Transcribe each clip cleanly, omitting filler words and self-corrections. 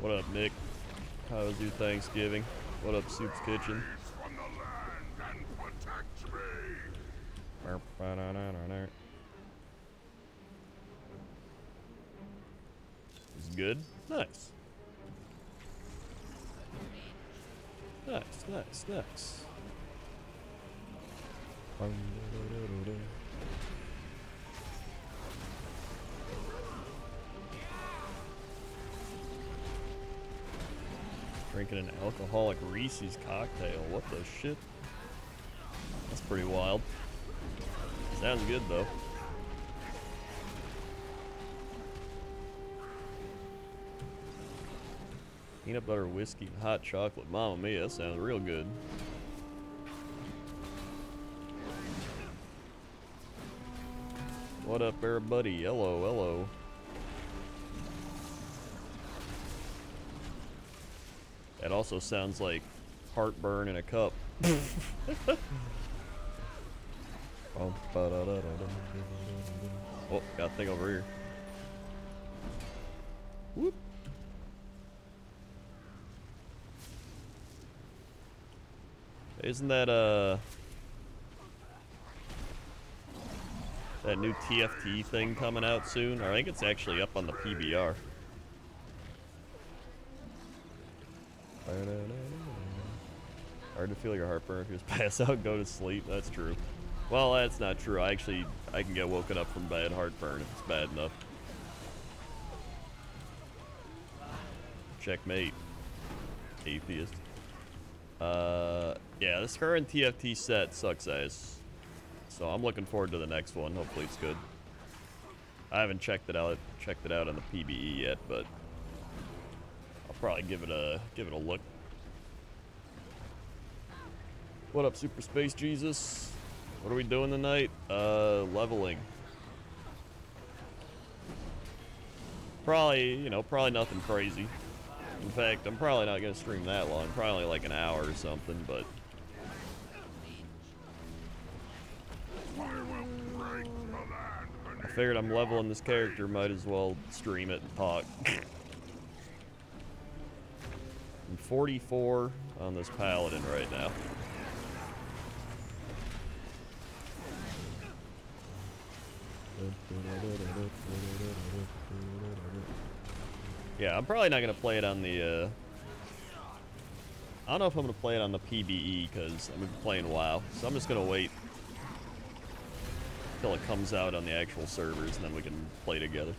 What up, Nick? How was your Thanksgiving? What up, Soup's Kitchen? From the land and protect me. It's good. Nice. Nice, nice, nice. Drinking an alcoholic Reese's cocktail. What the shit? That's pretty wild. Sounds good though. Peanut butter whiskey, hot chocolate. Mamma mia, that sounds real good. What up, everybody? Hello, hello. That also sounds like heartburn in a cup. Oh, got a thing over here. Whoop. Isn't that that new TFT thing coming out soon? Or I think it's actually up on the PBR. Hard to feel your heartburn if you just pass out, go to sleep. That's true. Well, that's not true. I can get woken up from bad heartburn if it's bad enough. Checkmate. Atheist. Yeah, this current TFT set sucks ass. So I'm looking forward to the next one. Hopefully it's good. I haven't checked it out on the PBE yet, but I'll probably give it a look. What up, Super Space Jesus? What are we doing tonight? Leveling. Probably, you know, probably nothing crazy. In fact, I'm probably not gonna stream that long. Probably like an hour or something, but I figured I'm leveling this character, might as well stream it and talk. I'm 44 on this paladin right now. Yeah, I'm probably not gonna play it on the I don't know if I'm gonna play it on the PBE because I've been playing WoW, so I'm just gonna wait until it comes out on the actual servers and then we can play together.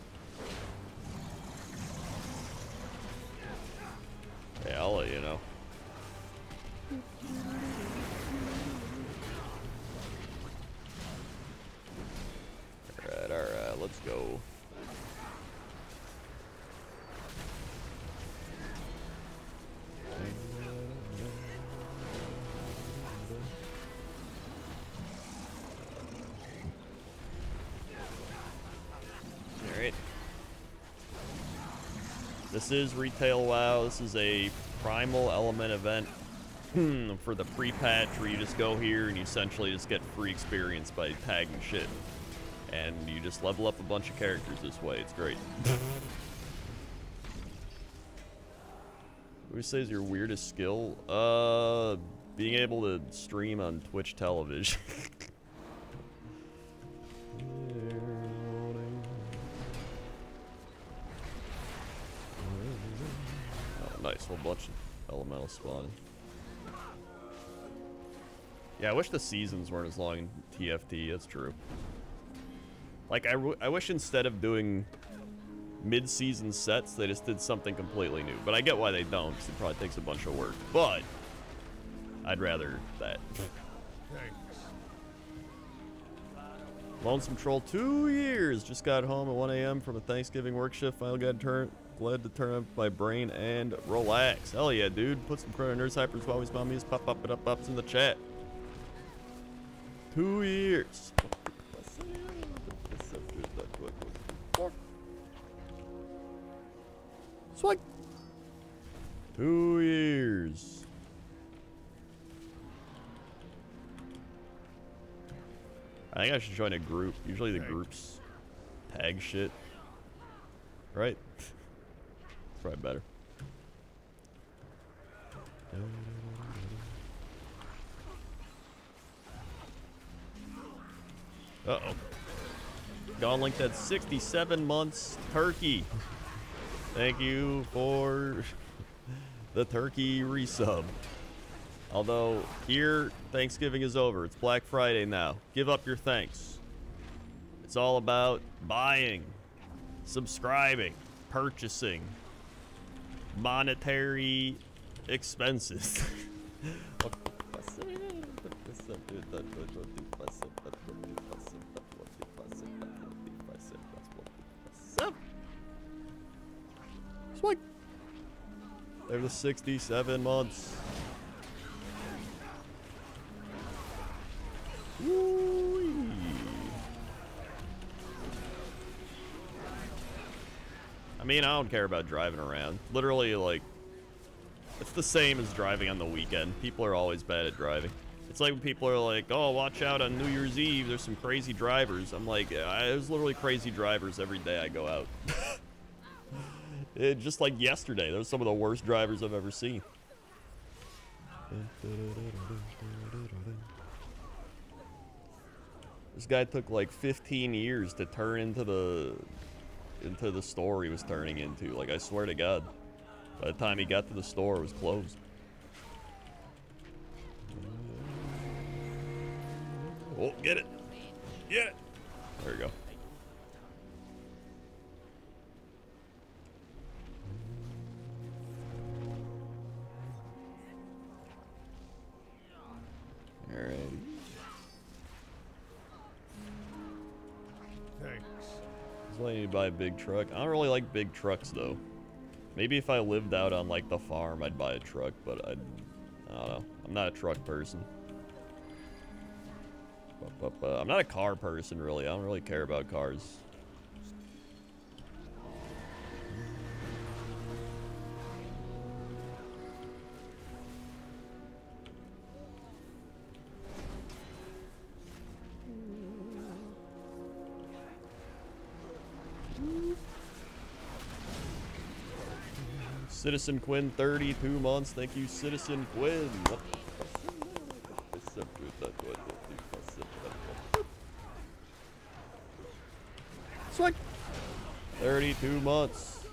Yeah, I'll let you know. Alright, let's go. Alright. This is retail WoW. This is a primal element event for the pre-patch where you just go here and you essentially just get free experience by tagging shit. And you just level up a bunch of characters this way. It's great. What would you say is your weirdest skill? Being able to stream on Twitch television. Oh, nice, whole bunch of elemental spawning. Yeah, I wish the seasons weren't as long in TFT. That's true. Like, I wish instead of doing mid-season sets, they just did something completely new. But I get why they don't, because it probably takes a bunch of work. But I'd rather that. Lonesome Troll, 2 years. Just got home at 1 a.m. from a Thanksgiving work shift. Finally glad to turn up my brain and relax. Hell yeah, dude. Put some Crendor Nerds Hypers while we spawn me. Pop up it up ups in the chat. 2 years. Swag. 2 years. I think I should join a group. Usually the groups tag shit. Right? It's probably better. Uh-oh. Godlink had 67 months turkey. Thank you for the turkey resub. Although, here, Thanksgiving is over. It's Black Friday now. Give up your thanks. It's all about buying, subscribing, purchasing, monetary expenses. Swing. They're the 67 months. Woo-wee. I mean, I don't care about driving around. Literally, like, it's the same as driving on the weekend. People are always bad at driving. It's like when people are like, oh, watch out on New Year's Eve, there's some crazy drivers. I'm like, there's literally crazy drivers every day I go out. Just like yesterday, those are some of the worst drivers I've ever seen. This guy took like 15 years to turn into the store he was turning into. Like, I swear to God. By the time he got to the store, it was closed. Oh, get it. Get it. There we go. Alrighty. Thanks. Just wanting to buy a big truck. I don't really like big trucks, though. Maybe if I lived out on, like, the farm, I'd buy a truck, but I don't know. I'm not a truck person. I'm not a car person, really. I don't really care about cars. Citizen Quinn, 32 months. Thank you, Citizen Quinn. Swing. 32 months.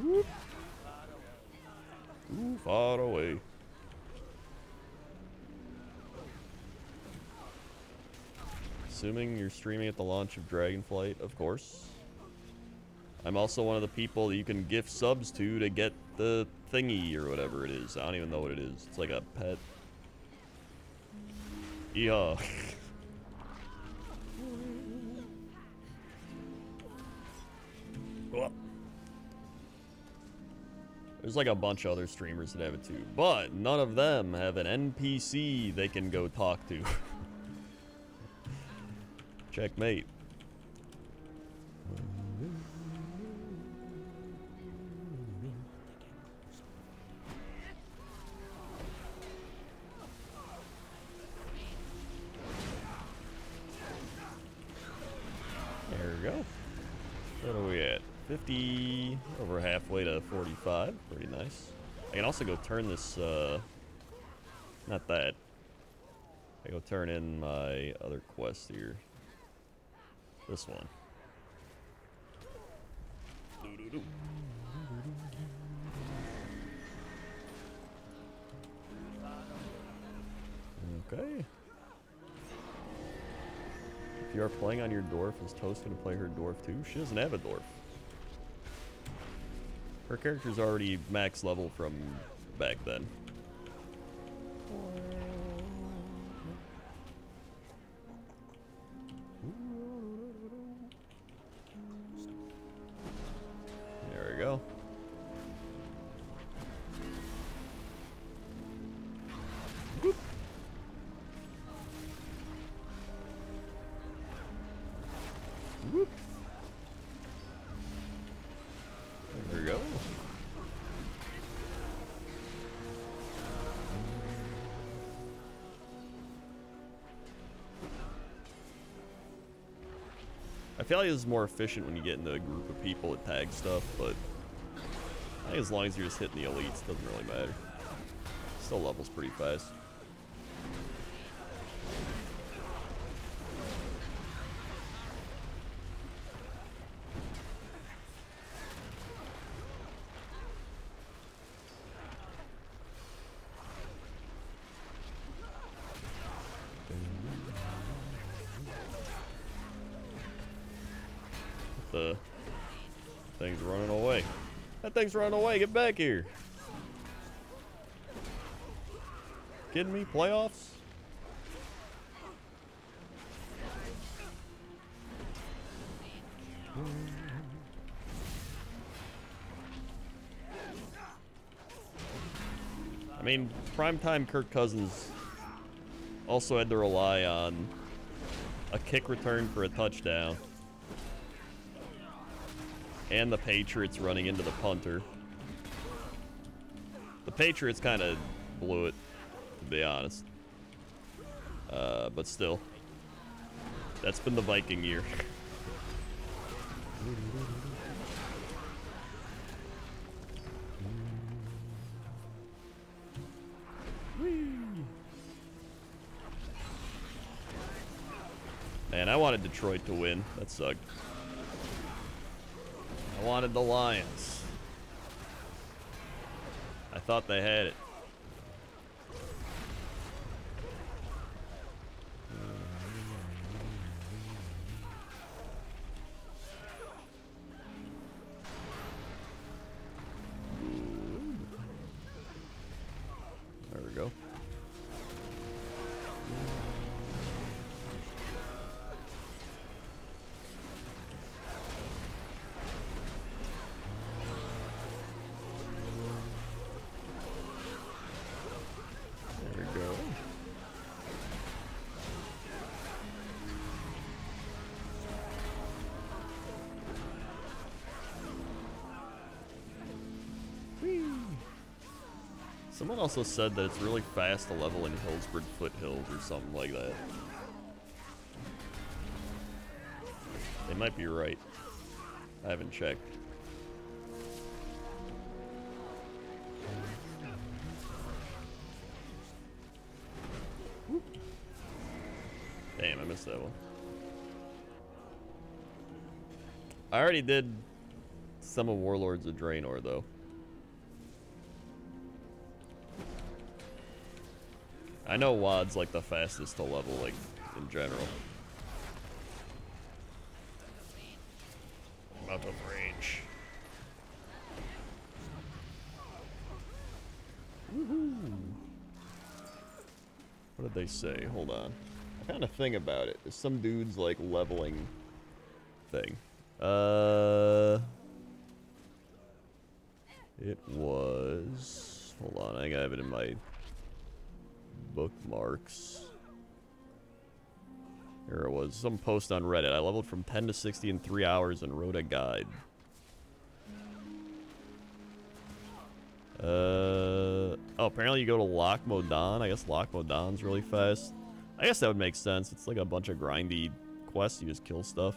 Whoop. Too far away. Assuming you're streaming at the launch of Dragonflight, of course. I'm also one of the people that you can gift subs to get the thingy or whatever it is. I don't even know what it is. It's like a pet. Yeah. There's like a bunch of other streamers that have it too, but none of them have an NPC they can go talk to. Checkmate. There we go. What are we at? 50, over halfway to 45. Pretty nice. I can also go turn this, not that. I go turn in my other quest here. This one. Okay. If you are playing on your dwarf, is Toast going to play her dwarf too? She doesn't have a dwarf. Her character's already max level from back then. There we go. Whoop. Whoop. There we go. I feel like this is more efficient when you get into a group of people that tag stuff, but I think as long as you're just hitting the elites, it doesn't really matter. Still levels pretty fast. The thing's running away. That thing's running away. Get back here. Kidding me? Playoffs? I mean, primetime Kirk Cousins also had to rely on a kick return for a touchdown and the Patriots running into the punter. The Patriots kind of blew it, to be honest. But still, that's been the Viking year. Man, I wanted Detroit to win. That sucked. I wanted the Lions. I thought they had it. There we go. Someone also said that it's really fast to level in Hillsborough Foothills or something like that. They might be right. I haven't checked. Damn, I missed that one. I already did some of Warlords of Draenor, though. I know WoD's like the fastest to level, like, in general. I'm out of range. Woohoo! What did they say? Hold on. I found a thing about it. There's some dude's like leveling thing. It was... Hold on, I think I have it in my bookmarks. Here it was. Some post on Reddit. I leveled from 10 to 60 in 3 hours and wrote a guide. Oh, apparently you go to Loch Modan. I guess Loch Modan's really fast. I guess that would make sense. It's like a bunch of grindy quests. You just kill stuff.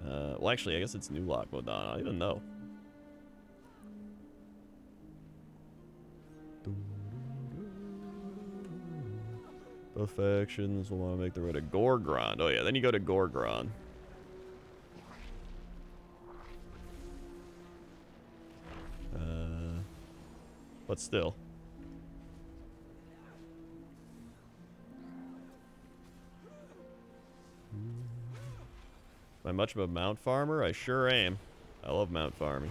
Well, actually, I guess it's New Loch Modan. I don't even know. The factions will want to make their way to Gorgrond. Oh yeah, then you go to Gorgrond. But still. Am I much of a mount farmer? I sure am. I love mount farming.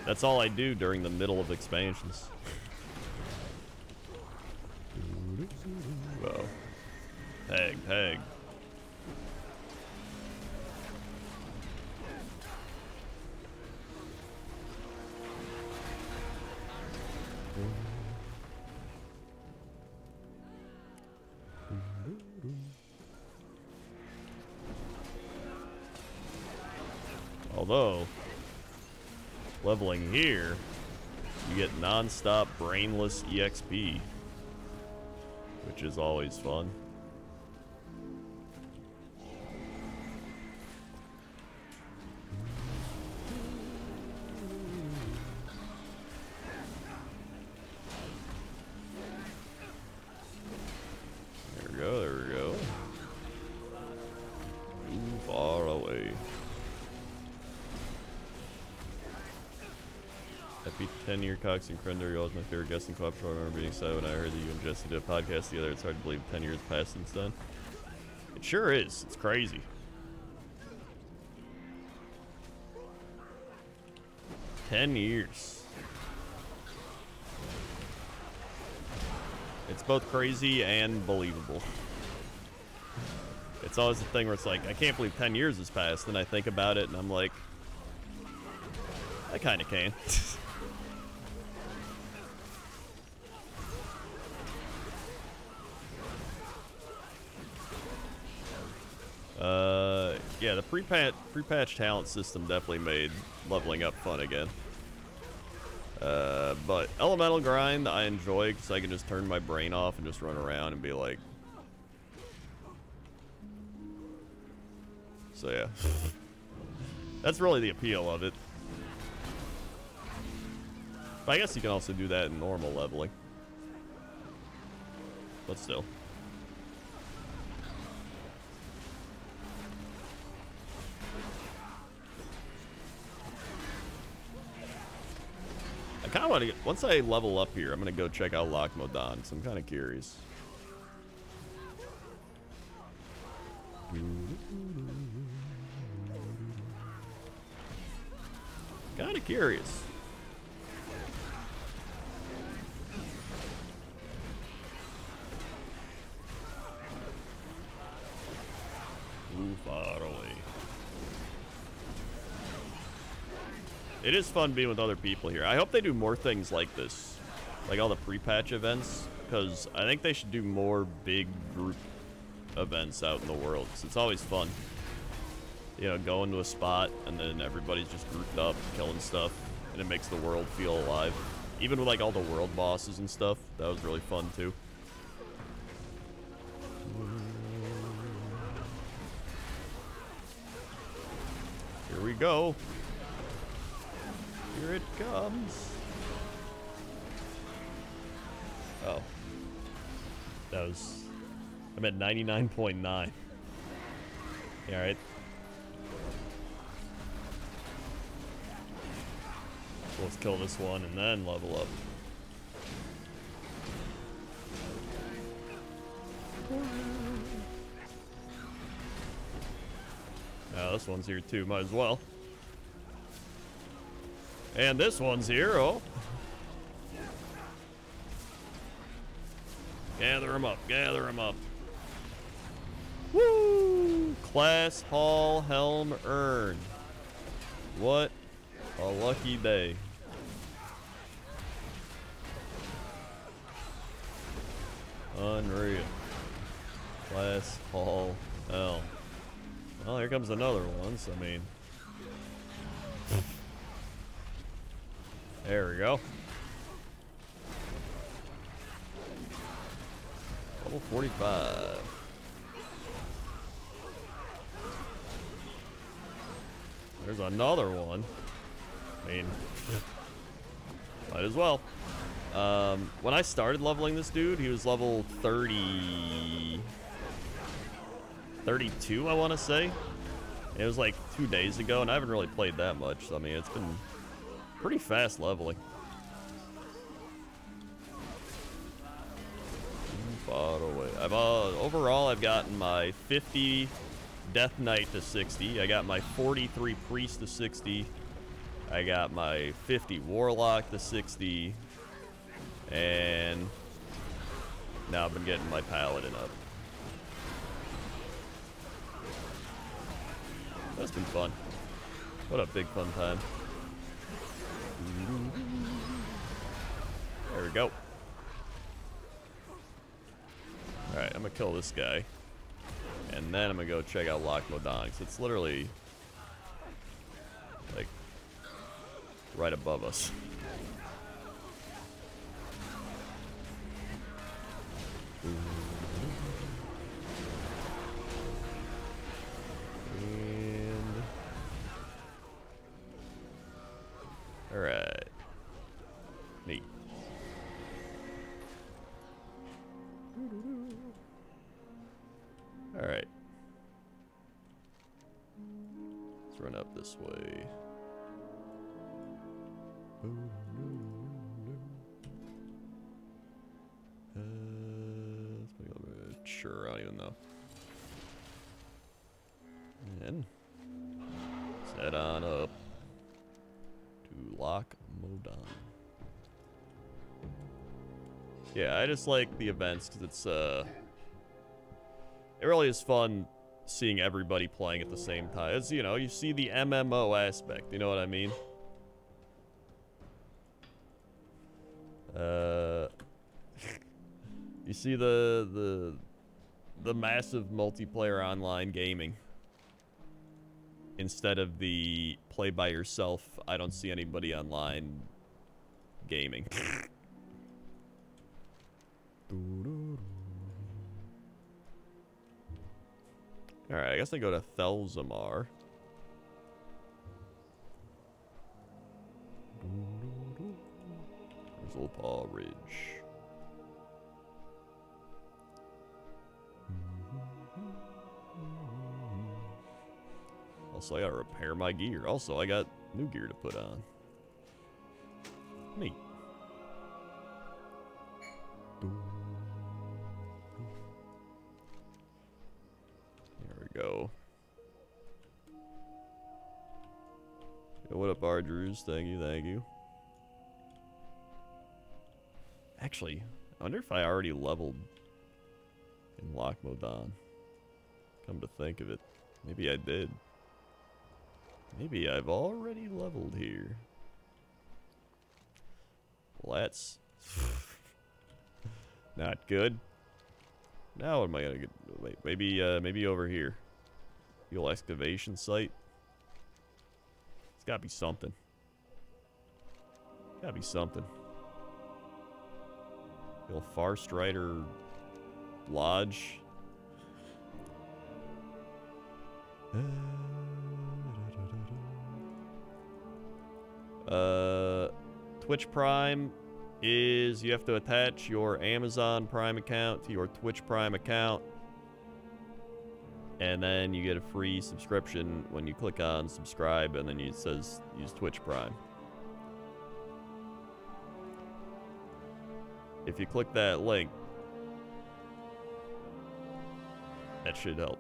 That's all I do during the middle of expansions. Whoa. Tag. Although, leveling here, you get non-stop brainless EXP, which is always fun. 10-year Cox and Crendor, you're always my favorite guest in co-op. I remember being excited when I heard that you and Jesse did a podcast together. It's hard to believe 10 years passed since then. It sure is. It's crazy. "10 years. It's both crazy and believable. It's always the thing where it's like, I can't believe 10 years has passed, and I think about it, and I'm like, I kind of can. Yeah, the pre-patch talent system definitely made leveling up fun again. But elemental grind I enjoy because I can just turn my brain off and just run around and be like... So yeah. That's really the appeal of it. But I guess you can also do that in normal leveling. But still. I kind of want to get... Once I level up here, I'm going to go check out Loch Modan, because I'm kind of curious. Kind of curious. Ooh, far away. It is fun being with other people here. I hope they do more things like this. Like all the pre-patch events. Because I think they should do more big group events out in the world. Because it's always fun. You know, going to a spot and then everybody's just grouped up, killing stuff. And it makes the world feel alive. Even with like all the world bosses and stuff. That was really fun too. Here we go. Here it comes. Oh. That was... I'm at 99.9. Yeah, alright. So let's kill this one and then level up. Now this one's here too, might as well. And this one's here, oh. Gather them up, gather them up. Woo! Class Hall Helm Urn. What a lucky day. Unreal. Class Hall Helm. Well, here comes another one, so I mean... There we go. Level 45. There's another one. I mean, might as well. When I started leveling this dude, he was level 32, I want to say. It was like 2 days ago, and I haven't really played that much. So, I mean, it's been pretty fast leveling. Far away. Overall, I've gotten my 50 Death Knight to 60. I got my 43 Priest to 60. I got my 50 Warlock to 60. And now I've been getting my Paladin up. That's been fun. What a big fun time. There we go. Alright, I'm gonna kill this guy. And then I'm gonna go check out Loch Modan, 'cause it's literally like right above us. And alright. Neat. Alright. Let's run up this way. sure. I don't even know. And let's head on up to Loch Modan. Yeah, I just like the events because it's it really is fun seeing everybody playing at the same time. It's, you know, you see the MMO aspect, you know what I mean? You see the massive multiplayer online gaming instead of the play by yourself. I don't see anybody online gaming. Alright, I guess I go to Thelzamar. There's Ulpaw Ridge. Also, I gotta repair my gear. Also, I got new gear to put on. Neat. There we go. Yo, what up, Ardrews? Thank you, thank you. Actually, I wonder if I already leveled in Loch Modan. Come to think of it, maybe I did. Maybe I've already leveled here. Well, that's not good. Now what am I gonna get? Wait, maybe over here. Fuel excavation site. It's gotta be something. Gotta be something. The old Farstrider Lodge. Twitch Prime is you have to attach your Amazon Prime account to your Twitch Prime account, and then you get a free subscription when you click on subscribe, and then it says use Twitch Prime. If you click that link, that should help.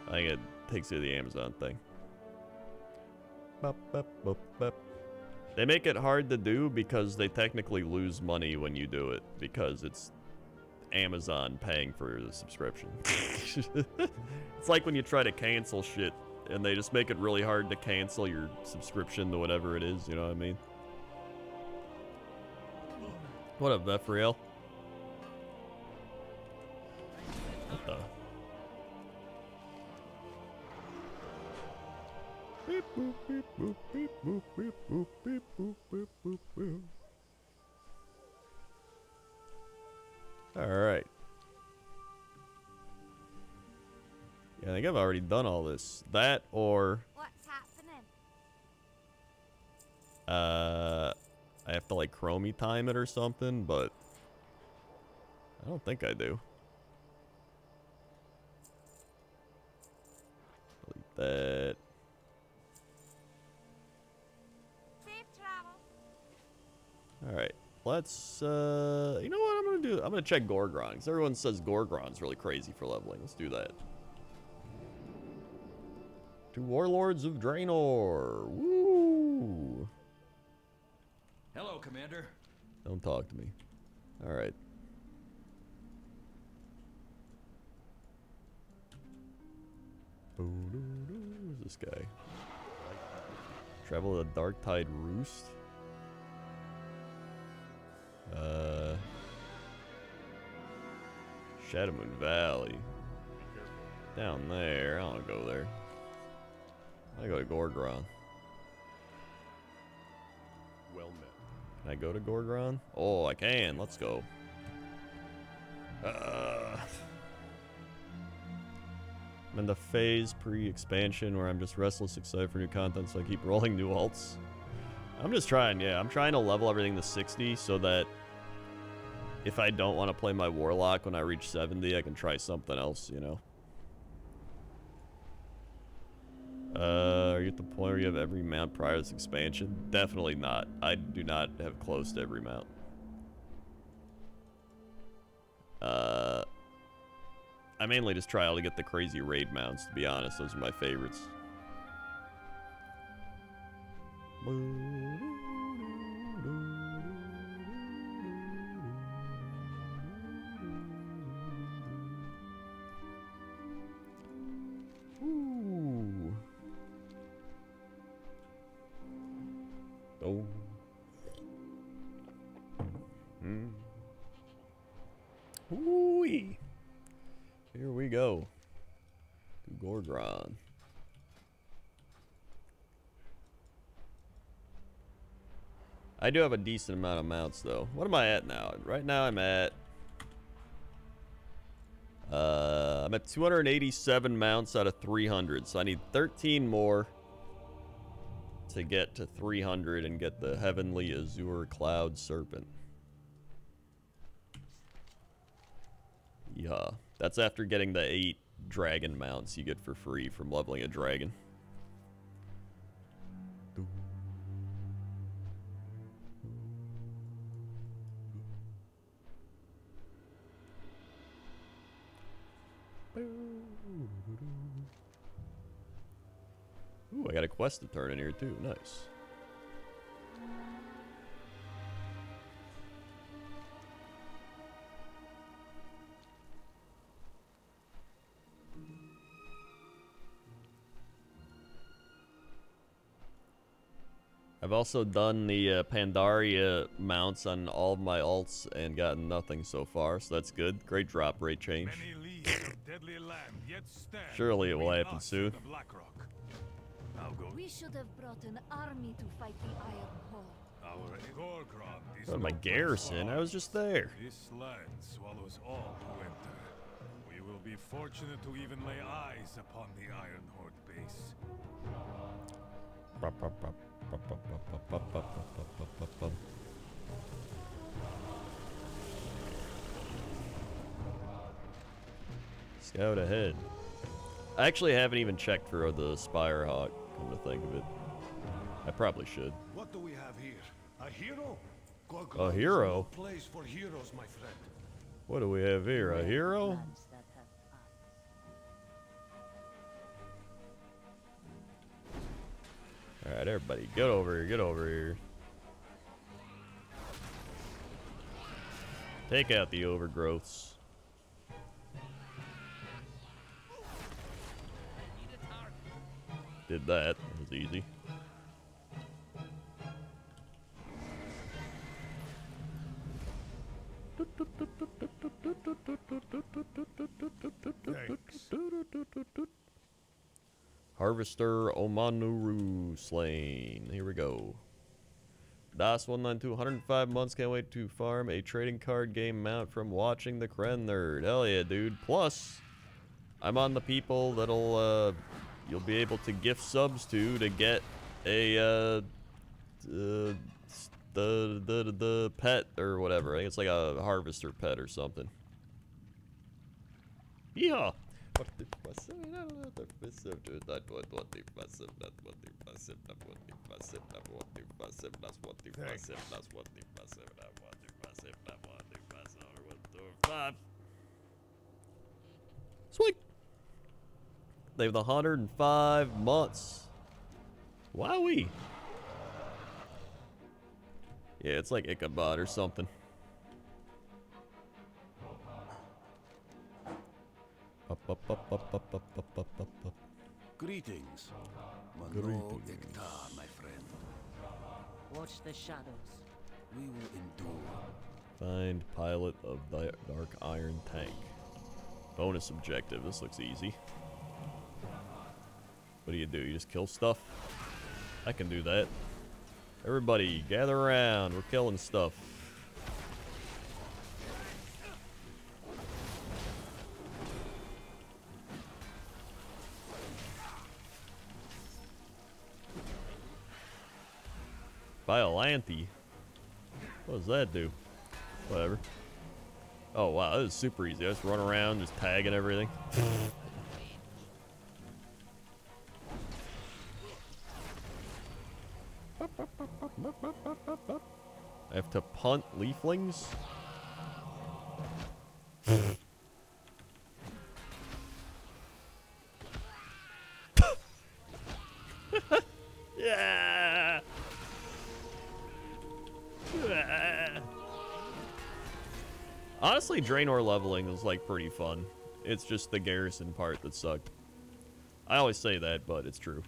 I think it takes you to the Amazon thing. They make it hard to do because they technically lose money when you do it, because it's Amazon paying for the subscription. It's like when you try to cancel shit and they just make it really hard to cancel your subscription to whatever it is, you know what I mean? What up, Vefriel? What the? Beep, boop, beep, boop, beep, boop, beep, boop, beep, boop, beep, boop, boop. All right. Yeah, I think I've already done all this. That or what's happening? I have to like chromie time it or something, but I don't think I do. Delete that. Alright, let's, you know what I'm gonna do? I'm gonna check Gorgron, because everyone says Gorgron's really crazy for leveling. Let's do that. To Warlords of Draenor. Woo! Hello, Commander. Don't talk to me. Alright. Who's this guy? Travel to the Darktide Roost? Shadowmoon Valley. Down there. I don't want to go there. I go to Gorgron. Well met. Can I go to Gorgron? Oh, I can. Let's go. I'm in the phase pre-expansion where I'm just restless, excited for new content, so I keep rolling new alts. I'm just trying, yeah. I'm trying to level everything to 60 so that if I don't want to play my Warlock when I reach 70, I can try something else, you know? Are you at the point where you have every mount prior to this expansion? Definitely not. I do not have close to every mount. I mainly just try to get the crazy raid mounts, to be honest. Those are my favorites. Ooh. Oh. Ooh-wee. Here we go. To Gorgron. I do have a decent amount of mounts, though. What am I at now? Right now I'm at 287 mounts out of 300, so I need 13 more to get to 300 and get the Heavenly Azure Cloud Serpent. Yeah, that's after getting the 8 dragon mounts you get for free from leveling a dragon. Ooh, I got a quest to turn in here too. Nice. I've also done the Pandaria mounts on all of my alts and gotten nothing so far, so that's good. Great drop rate change. Surely it will happen soon. We should have brought an army to fight the Iron Horde. Oh, my garrison, I was just there. This land swallows all who enter. We will be fortunate to even lay eyes upon the Iron Horde base. Scout ahead. I actually haven't even checked for the Spirehawk, come to think of it. I probably should. What do we have here? A hero? A hero? Place for heroes, my friend. What do we have here? A hero? Alright, everybody, get over here, get over here. Take out the overgrowths. Did that. That was easy. Harvester Omanuru slain. Here we go. Das 192, 105 months. Can't wait to farm a trading card game mount from watching the Crendor. Hell yeah, dude. Plus, I'm on the people that'll you'll be able to gift subs to get a the pet or whatever. I think it's like a harvester pet or something. Yeah. Sweet. They have the 105 months. Wowee. Yeah, it's like Ichabod or something. Greetings. Greetings. My friend. Watch the shadows. We will endure. Find pilot of the Dark Iron Tank. Bonus objective. This looks easy. What do? You just kill stuff? I can do that. Everybody, gather around. We're killing stuff. Biolanthe. What does that do? Whatever. Oh wow, this is super easy. I just run around, just tagging everything. I have to punt leaflings. Honestly, Draenor leveling was like pretty fun. It's just the garrison part that sucked. I always say that, but it's true.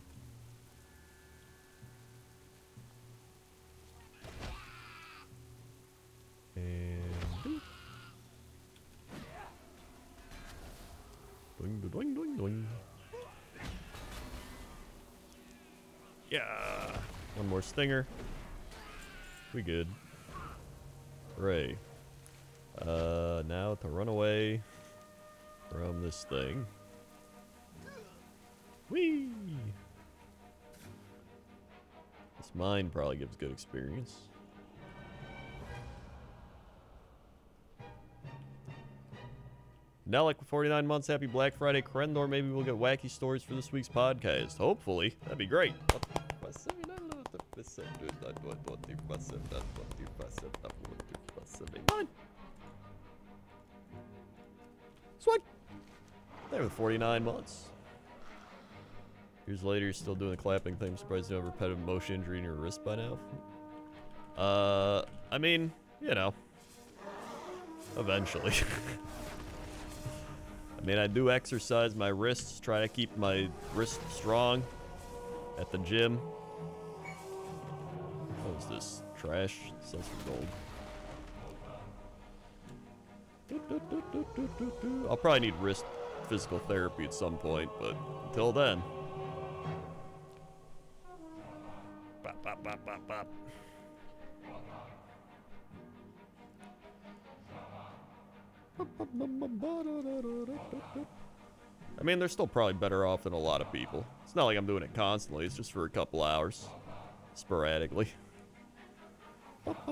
And doing, doing, doing, doing. Yeah, one more stinger. We good. Hooray. Now to run away from this thing. Whee! This mine probably gives good experience. Now, like 49 months, happy Black Friday, Crendor. Maybe we'll get wacky stories for this week's podcast. Hopefully. That'd be great. Swag. There with 49 months. Years later, you're still doing the clapping thing. I'm surprised you don't have repetitive motion injury in your wrist by now. I mean, you know. Eventually. I mean, I do exercise my wrists, try to keep my wrists strong at the gym. What is this? Trash? Sells for gold. I'll probably need wrist physical therapy at some point, but until then. Bop, bop, bop, bop, bop. I mean, they're still probably better off than a lot of people. It's not like I'm doing it constantly, it's just for a couple hours. Sporadically. Alright.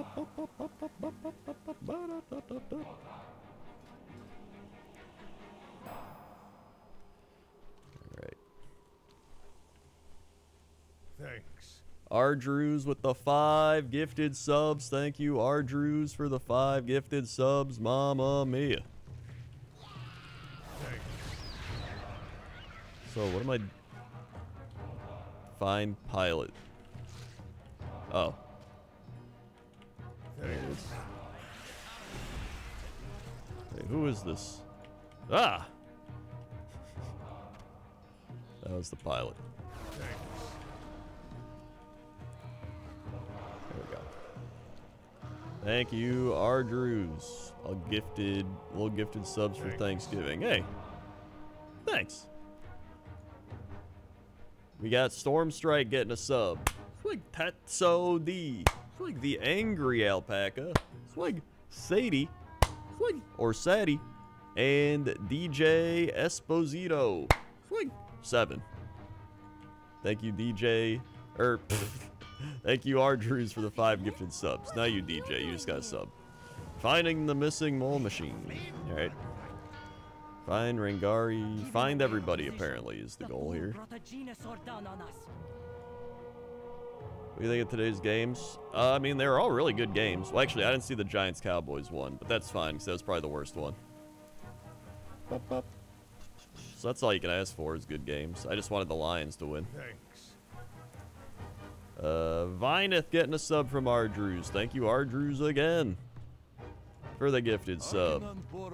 Thanks. Ardrews with the 5 gifted subs. Thank you, Ardrews, for the 5 gifted subs. Mamma mia. Thanks. So, what am I... Find pilot. Oh. There it is. Wait, who is this? Ah! That was the pilot. Thanks. There we go. Thank you, Ardrews. Little gifted subs for Thanksgiving. Hey. Thanks. We got Stormstrike getting a sub. Swig Tetso D. Swig the Angry Alpaca. Swig Sadie. Swig or Sadie. And DJ Esposito. Swig 7. Thank you, DJ. Thank you, Ardrews, for the 5 gifted subs. Now you, DJ. You just got a sub. Finding the missing mole machine. Alright. Find Rangari. Find everybody, apparently, is the goal here. What do you think of today's games? I mean, they were all really good games. Well, actually, I didn't see the Giants-Cowboys one, but that's fine, because that was probably the worst one. So that's all you can ask for is good games. I just wanted the Lions to win. Thanks. Vineth getting a sub from Ardrews. Thank you, Ardrews, again. For the gifted sub. Hold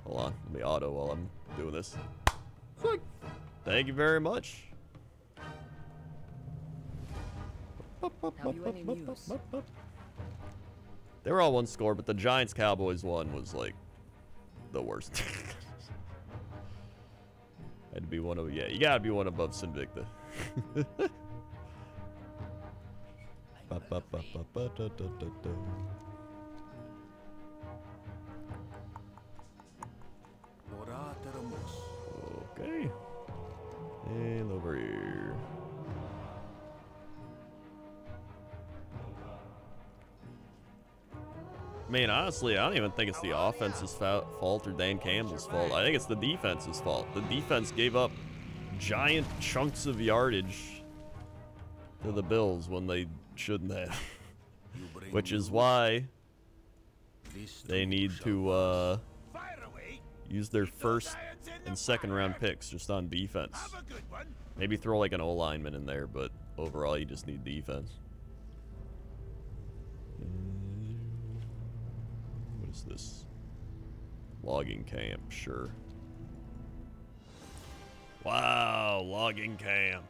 on, let me auto while I'm doing this. Thank you very much. Have you any news? They were all one score, but the Giants-Cowboys one was like the worst. Had to be one of, yeah, you gotta be one above Sinvicta. Okay. And over here. I mean, honestly, I don't even think it's the offense's fault or Dan Campbell's fault. I think it's the defense's fault. The defense gave up giant chunks of yardage to the Bills when they shouldn't have. Which is why they need to use their first and second round picks just on defense. Maybe throw like an O-lineman in there, but overall you just need defense. What's this? Logging camp, sure. Wow, logging camp.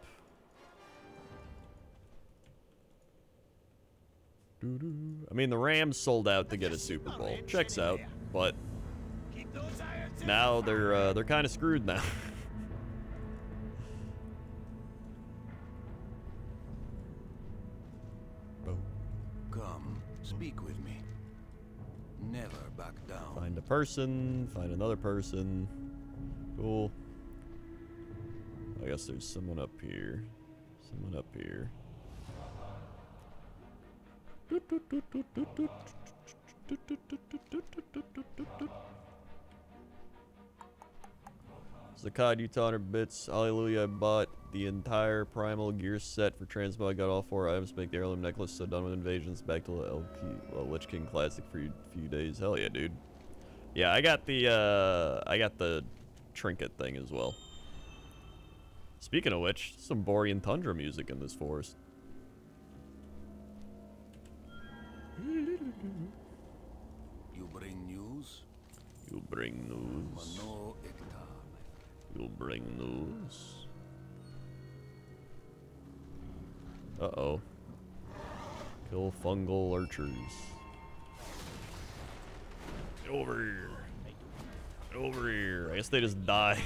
I mean, the Rams sold out to get a Super Bowl. Checks out, but now they're kind of screwed now. Come, speak with me. Never back down. Find a person, find another person. Cool. I guess there's someone up here. Someone up here. Zakad, Utah 100 bits. Hallelujah, I bought the entire Primal Gear set for Transmo. I got all 4 items to make the heirloom necklace, so done with invasions. Back to the Lich King Classic for a few days. Hell yeah, dude. Yeah, I got the trinket thing as well. Speaking of which, some Borean Tundra music in this forest. You bring news? You bring news. Mano You bring news. Uh-oh. Kill fungal archers. Get over here. Get over here. I guess they just die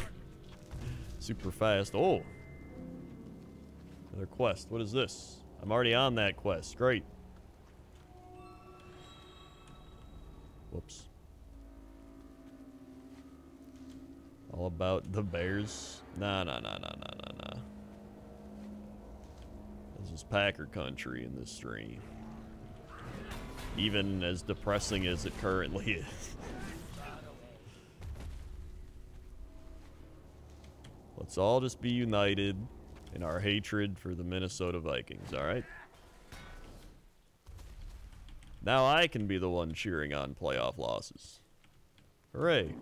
super fast. Oh. Another quest. What is this? I'm already on that quest. Great. Whoops. All about the bears. Nah. This is Packer country in this stream. Even as depressing as it currently is. Let's all just be united in our hatred for the Minnesota Vikings, alright? Now I can be the one cheering on playoff losses. Hooray.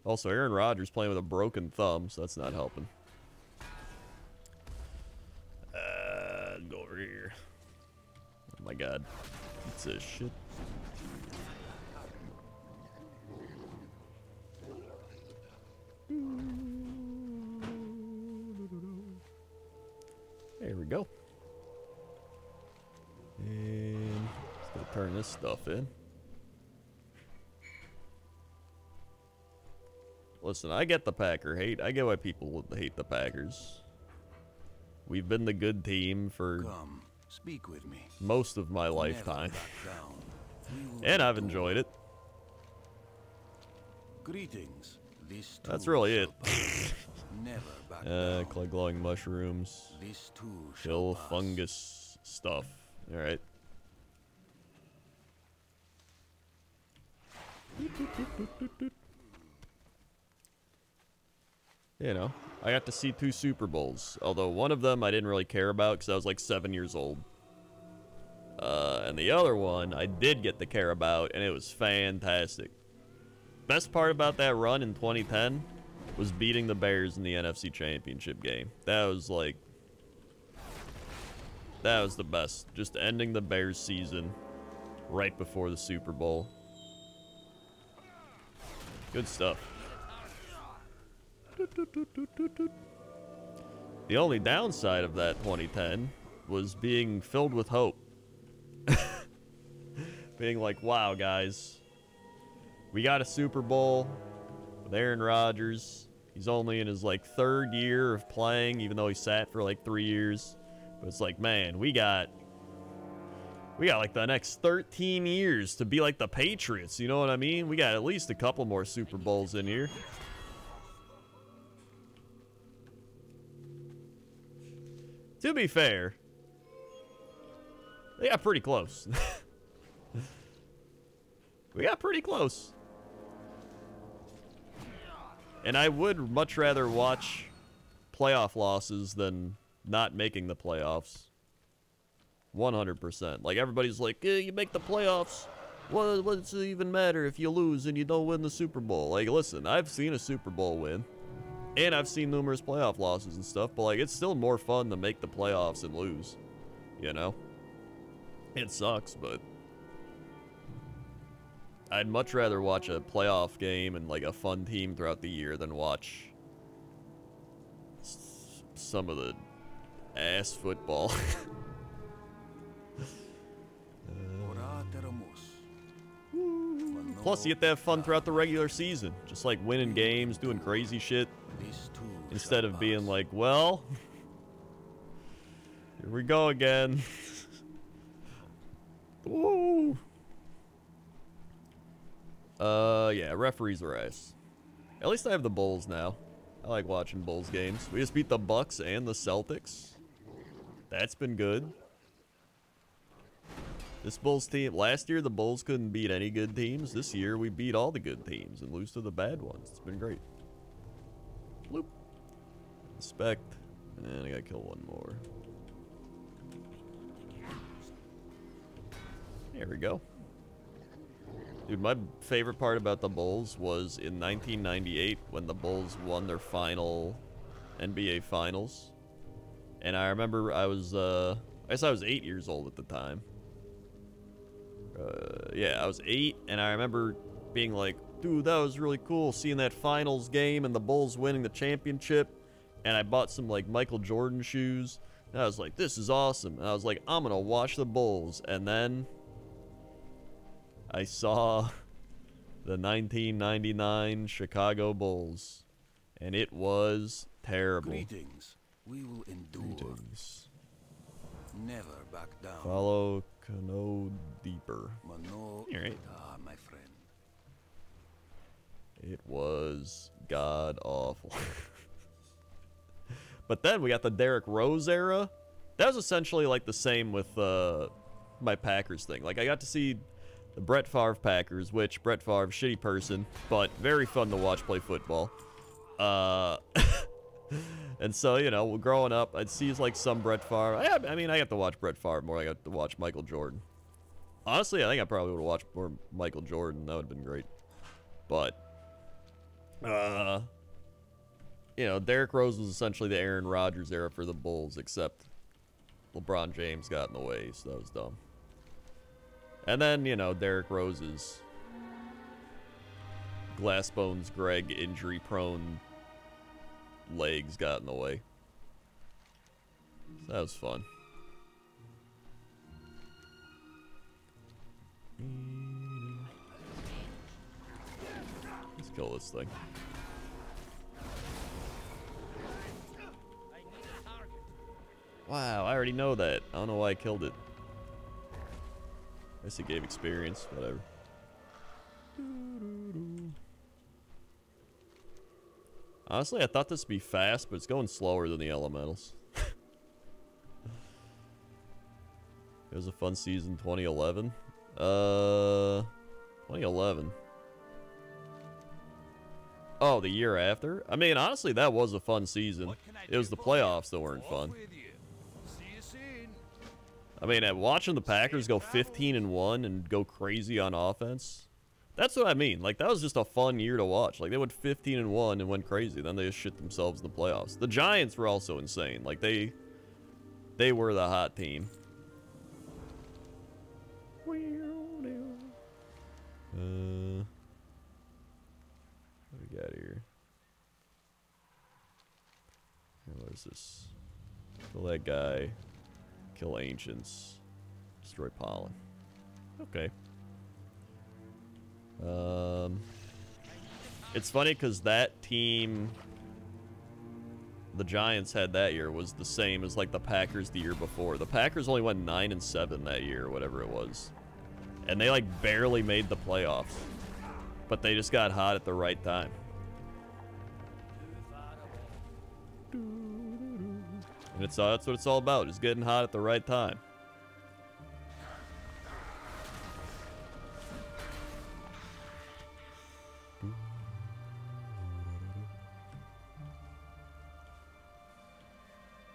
Also, Aaron Rodgers playing with a broken thumb, so that's not helping. Go over here. Oh my god. What's this shit? There we go. And let's go turn this stuff in. Listen, I get the Packer hate. I get why people hate the Packers. We've been the good team for speak with me. Most of my lifetime. And I've enjoyed it. Greetings. That's really it. Never back down. Glowing mushrooms. Kill fungus stuff. Alright. You know, I got to see 2 Super Bowls. Although one of them I didn't really care about because I was like 7 years old. And the other one I did get to care about, and it was fantastic. Best part about that run in 2010 was beating the Bears in the NFC Championship game. That was like... That was the best. Just ending the Bears season right before the Super Bowl. Good stuff. The only downside of that 2010 was being filled with hope. Being like, wow, guys. We got a Super Bowl with Aaron Rodgers. He's only in his like 3rd year of playing, even though he sat for like 3 years. But it's like, man, we got like the next 13 years to be like the Patriots. You know what I mean? We got at least a couple more Super Bowls in here. To be fair, they got pretty close. We got pretty close. And I would much rather watch playoff losses than not making the playoffs. 100%. Like, everybody's like, yeah, you make the playoffs. What does it even matter if you lose and you don't win the Super Bowl? Like, listen, I've seen a Super Bowl win. And I've seen numerous playoff losses and stuff. But, like, it's still more fun to make the playoffs and lose. You know? It sucks, but I'd much rather watch a playoff game and like a fun team throughout the year than watch some of the ass football. Plus, you get to have fun throughout the regular season. Just like winning games, doing crazy shit. Instead of being like, well, here we go again. Woo! Yeah, referees are ass. At least I have the Bulls now. I like watching Bulls games. We just beat the Bucks and the Celtics. That's been good. This Bulls team, last year the Bulls couldn't beat any good teams. This year we beat all the good teams and lose to the bad ones. It's been great. Bloop. Inspect. And I gotta kill one more. There we go. Dude, my favorite part about the Bulls was in 1998 when the Bulls won their final NBA Finals. And I remember I guess I was 8 years old at the time. Yeah, I was 8, and I remember being like, dude, that was really cool, seeing that finals game and the Bulls winning the championship. And I bought some, like, Michael Jordan shoes. And I was like, this is awesome. And I was like, I'm gonna watch the Bulls. And then I saw the 1999 Chicago Bulls. And it was terrible. Greetings. We will endure. Greetings. Never back down. Follow Cano deeper. Mano, Alright. my friend. It was god awful. But then we got the Derrick Rose era. That was essentially like the same with my Packers thing. Like, I got to see the Brett Favre Packers, which Brett Favre, shitty person, but very fun to watch play football. And so, you know, growing up, I'd see like some Brett Favre. I mean, I got to watch Brett Favre more. I got to watch Michael Jordan. Honestly, I think I probably would have watched more Michael Jordan. That would have been great. But, you know, Derrick Rose was essentially the Aaron Rodgers era for the Bulls, except LeBron James got in the way, so that was dumb. And then, you know, Derrick Rose's glass bones Greg injury-prone legs got in the way. So that was fun. Let's kill this thing. Wow, I already know that. I don't know why I killed it. I guess it gave experience, whatever. Honestly, I thought this would be fast, but it's going slower than the elementals. It was a fun season, 2011. 2011. Oh, the year after? I mean, honestly, that was a fun season. It was the playoffs that weren't fun. I mean, watching the Packers go 15-1 and go crazy on offense. That's what I mean. Like, that was just a fun year to watch. Like, they went 15-1 and went crazy. Then they just shit themselves in the playoffs. The Giants were also insane. Like, they were the hot team. What do we got here? What is this? Kill that guy. Kill ancients. Destroy pollen. Okay. It's funny because that team the Giants had that year was the same as like the Packers the year before. The Packers only went 9-7 that year, or whatever it was. And they like barely made the playoffs. But they just got hot at the right time. And that's what it's all about, just getting hot at the right time.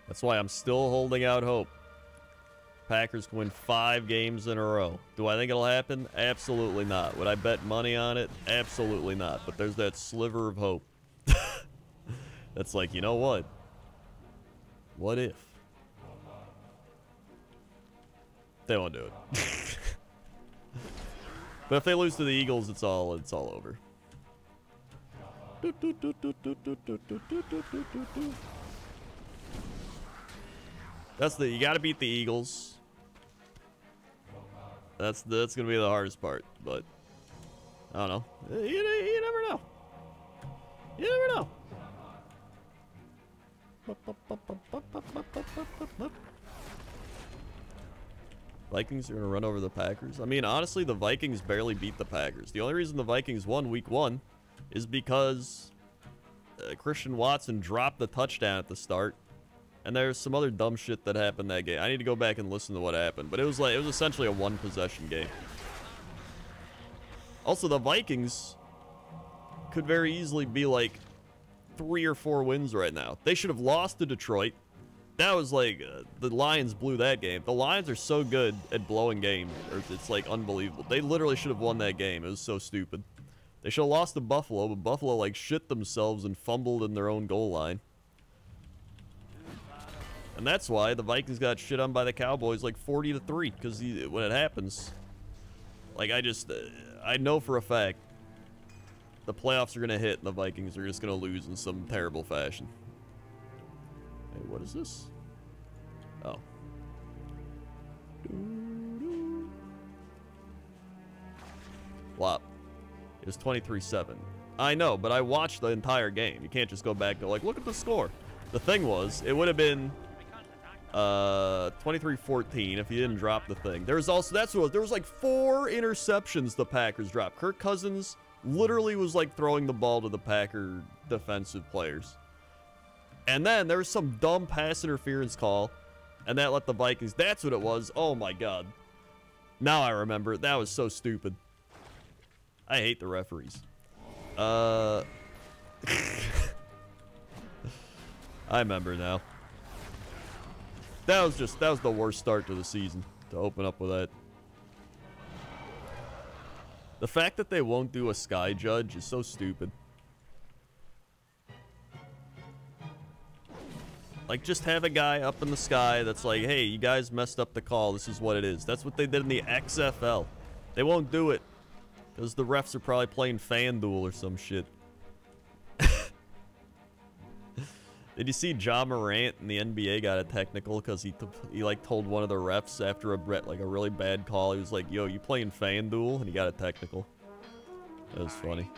That's why I'm still holding out hope. Packers can win 5 games in a row. Do I think it'll happen? Absolutely not. Would I bet money on it? Absolutely not. But there's that sliver of hope. That's like, you know what? What if? They won't do it. But if they lose to the Eagles, it's all over. You got to beat the Eagles. That's gonna be the hardest part, but I don't know. You never know. You never know. Vikings are gonna run over the Packers. I mean, honestly, the Vikings barely beat the Packers. The only reason the Vikings won Week 1 is because Christian Watson dropped the touchdown at the start. And there's some other dumb shit that happened that game. I need to go back and listen to what happened. But it was essentially a one-possession game. Also, the Vikings could very easily be like 3 or 4 wins right now. They should have lost to Detroit. That was like, the Lions blew that game. The Lions are so good at blowing games. It's like unbelievable. They literally should have won that game. It was so stupid. They should have lost to Buffalo, but Buffalo like shit themselves and fumbled in their own goal line. And that's why the Vikings got shit on by the Cowboys like 40-3, because when it happens, like I know for a fact the playoffs are going to hit and the Vikings are just going to lose in some terrible fashion. Hey, what is this? Oh. Flop. It was 23-7. I know, but I watched the entire game. You can't just go back and go like, look at the score. The thing was, it would have been 23-14 if he didn't drop the thing. There was also, there was like 4 interceptions the Packers dropped. Kirk Cousins literally was like throwing the ball to the Packer defensive players. And then there was some dumb pass interference call, and that let the Vikings, that's what it was. Oh my god. Now I remember. That was so stupid. I hate the referees. I remember now. That was the worst start to the season, to open up with that. The fact that they won't do a sky judge is so stupid. Like, just have a guy up in the sky that's like, hey, you guys messed up the call. This is what it is. That's what they did in the XFL. They won't do it because the refs are probably playing FanDuel or some shit. Did you see Ja Morant in the NBA got a technical because he like told one of the refs after a really bad call, he was like, yo, you playing FanDuel? And he got a technical. That was funny.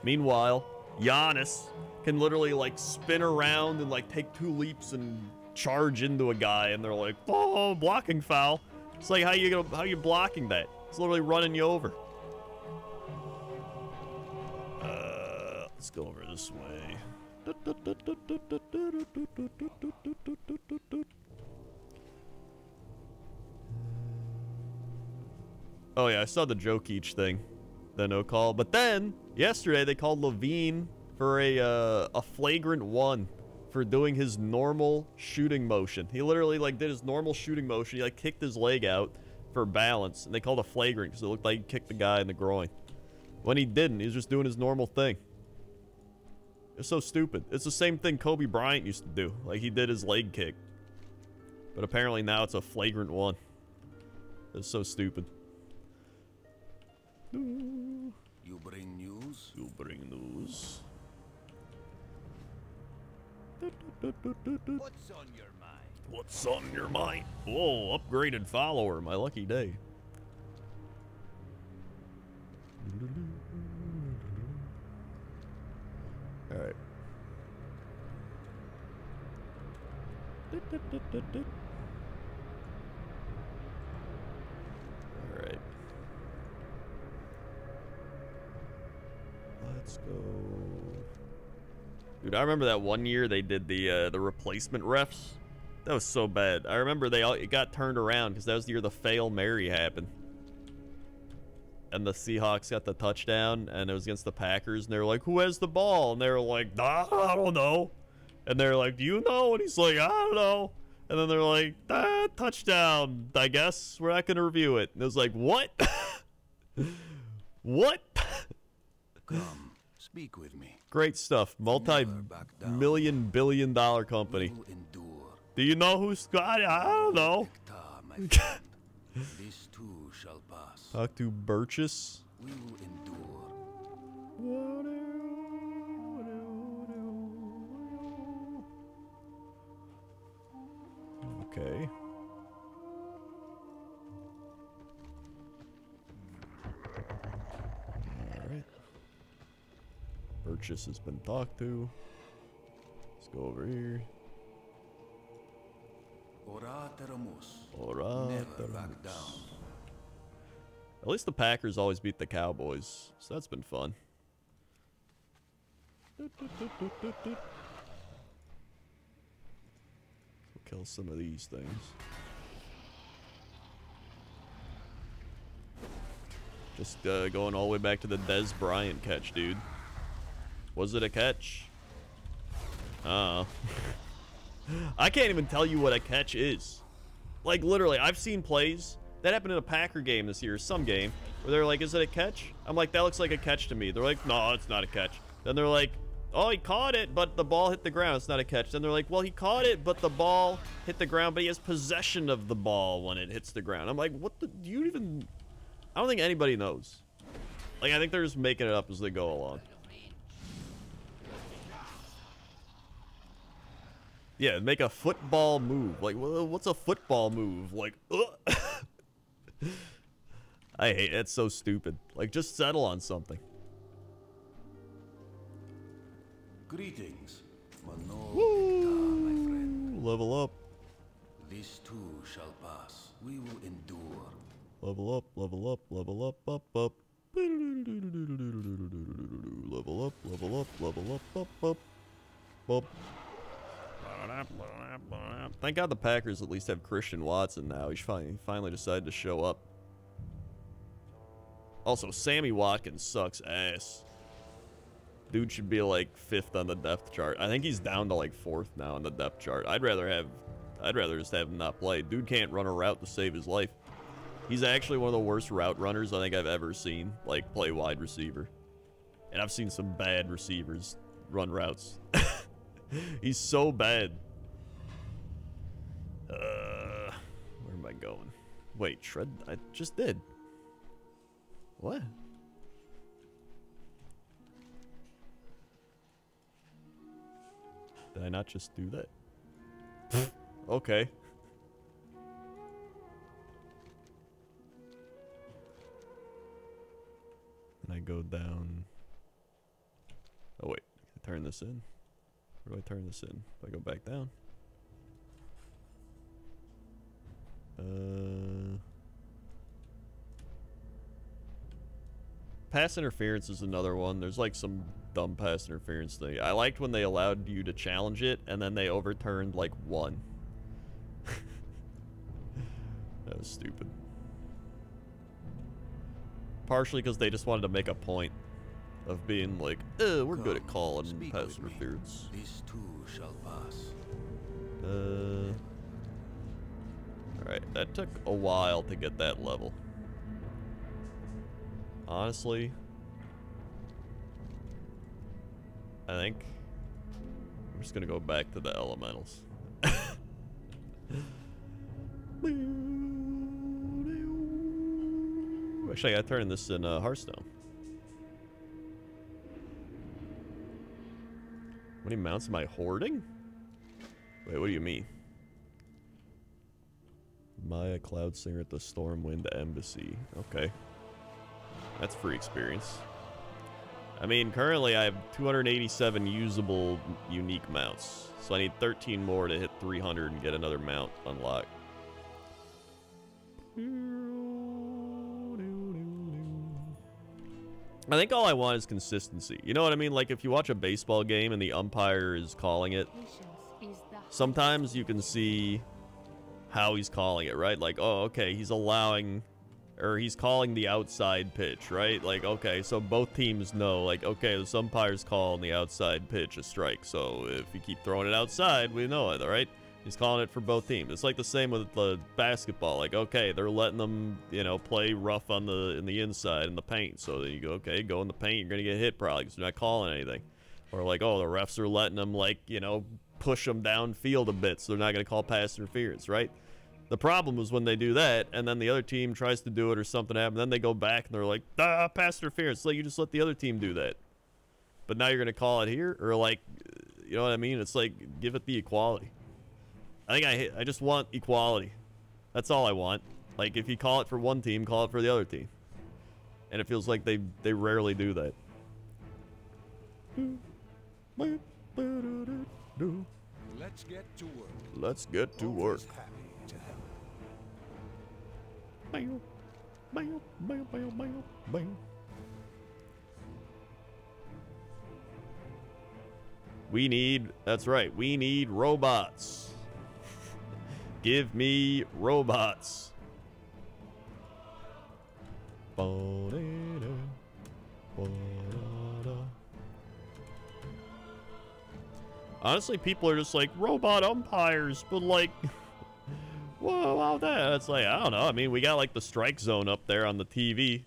Meanwhile, Giannis can literally like spin around and like take 2 leaps and charge into a guy, and they're like, oh, blocking foul. It's like, how you blocking that? It's literally running you over. Let's go over this way. Oh yeah, I saw the Jokic thing, the no call. But then yesterday they called Levine for a flagrant 1 for doing his normal shooting motion. He literally like did his normal shooting motion. He like kicked his leg out for balance, and they called a flagrant because it looked like he kicked the guy in the groin. When he didn't, he was just doing his normal thing. It's so stupid. It's the same thing Kobe Bryant used to do. Like, he did his leg kick. But apparently now it's a flagrant 1. It's so stupid. You bring news? You bring news. What's on your mind? What's on your mind? Whoa, upgraded follower. My lucky day. All right. All right. Let's go. Dude, I remember that one year they did the replacement refs. That was so bad. I remember it got turned around because that was the year the Fail Mary happened. And the Seahawks got the touchdown, and it was against the Packers, and they were like, who has the ball? And they were like, I don't know. And they're like, do you know? And he's like, I don't know. And then they're like, touchdown, I guess. We're not going to review it. And it was like, what? What? Come. Speak with me. Great stuff. Multi-million billion-dollar company. We will endure. Do you know who's Scott? I don't know. Hector, my friend. This too shall pass. Talk to Burgess. We will endure. Okay. Alright. Burgess has been talked to. Let's go over here. Ora teramus. Ora Never back down. At least the Packers always beat the Cowboys, so that's been fun. We'll kill some of these things. Just going all the way back to the Dez Bryant catch, dude. Was it a catch? I can't even tell you what a catch is. Like, literally, I've seen plays that happened in a Packer game this year, some game, where they're like, is it a catch? I'm like, that looks like a catch to me. They're like, no, it's not a catch. Then they're like, oh, he caught it, but the ball hit the ground. It's not a catch. Then they're like, well, he caught it, but the ball hit the ground, but he has possession of the ball when it hits the ground. I'm like, what the, do you even, I don't think anybody knows. Like, I think they're just making it up as they go along. Yeah, make a football move. Like, what's a football move? Like, I hate it. It's so stupid. Like, just settle on something. Greetings, Mano, my friend. Level up. This too shall pass. We will endure. Level up, level up, level up, up. Level up, level up, level up. Thank God the Packers at least have Christian Watson now. He finally decided to show up. Also, Sammy Watkins sucks ass. Dude should be like 5th on the depth chart. I think he's down to like 4th now on the depth chart. I'd rather just have him not play. Dude can't run a route to save his life. He's actually one of the worst route runners I think I've ever seen, like, play wide receiver. And I've seen some bad receivers run routes. He's so bad. Where am I going? Wait, shred? I just did. What? Did I not just do that? Okay. And I go down. Oh wait, I turn this in. Where do I turn this in? Do I go back down? Pass interference is another one. There's like some dumb pass interference thing. I liked when they allowed you to challenge it and then they overturned like one. That was stupid. Partially because they just wanted to make a point of being like, we're good at calling pass interference. This too shall pass. Alright, that took a while to get that level. Honestly, I think I'm just gonna go back to the elementals. Actually, I gotta turn this in Hearthstone. How many mounts am I hoarding? Wait, what do you mean? Maya Cloud Singer at the Stormwind Embassy. Okay. That's free experience. I mean, currently I have 287 usable unique mounts. So I need 13 more to hit 300 and get another mount unlocked. I think all I want is consistency. You know what I mean? Like if you watch a baseball game and the umpire is calling it, sometimes you can see how he's calling it, right? Like, oh, okay, he's allowing, or he's calling the outside pitch, right? Like, okay, so both teams know, like, okay, the umpire's calling the outside pitch a strike. So if you keep throwing it outside, we know it, all right? He's calling it for both teams. It's like the same with the basketball. Like, okay, they're letting them, you know, play rough on in the inside in the paint. So then you go, okay, go in the paint, you're gonna get hit probably because they're not calling anything. Or like, oh, the refs are letting them, like, you know, push them downfield a bit, so they're not gonna call pass interference, right? The problem is when they do that, and then the other team tries to do it or something happens, then they go back and they're like, ah, pass interference. Like, you just let the other team do that. But now you're gonna call it here, or like, you know what I mean? It's like, give it the equality. I just want equality. That's all I want. Like, if you call it for one team, call it for the other team. And it feels like they rarely do that. Let's get to work. Let's get to work. Happy to help. We need, that's right, we need robots. Give me robots. Honestly, people are just like, robot umpires, but like, whoa, about that? It's like, I don't know. I mean, we got like the strike zone up there on the TV,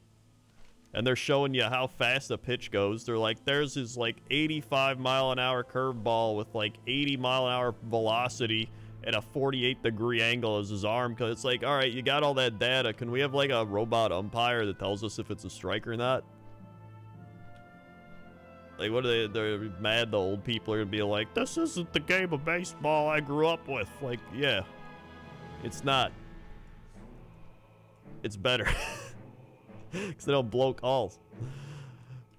and they're showing you how fast a pitch goes. They're like, there's his like 85-mile-an-hour curveball with like 80-mile-an-hour velocity at a 48-degree angle as his arm. Cause it's like, all right, you got all that data. Can we have like a robot umpire that tells us if it's a strike or not? Like, what are they're mad the old people are gonna be like, this isn't the game of baseball I grew up with. Like, yeah, it's not. It's better. Because they don't blow calls.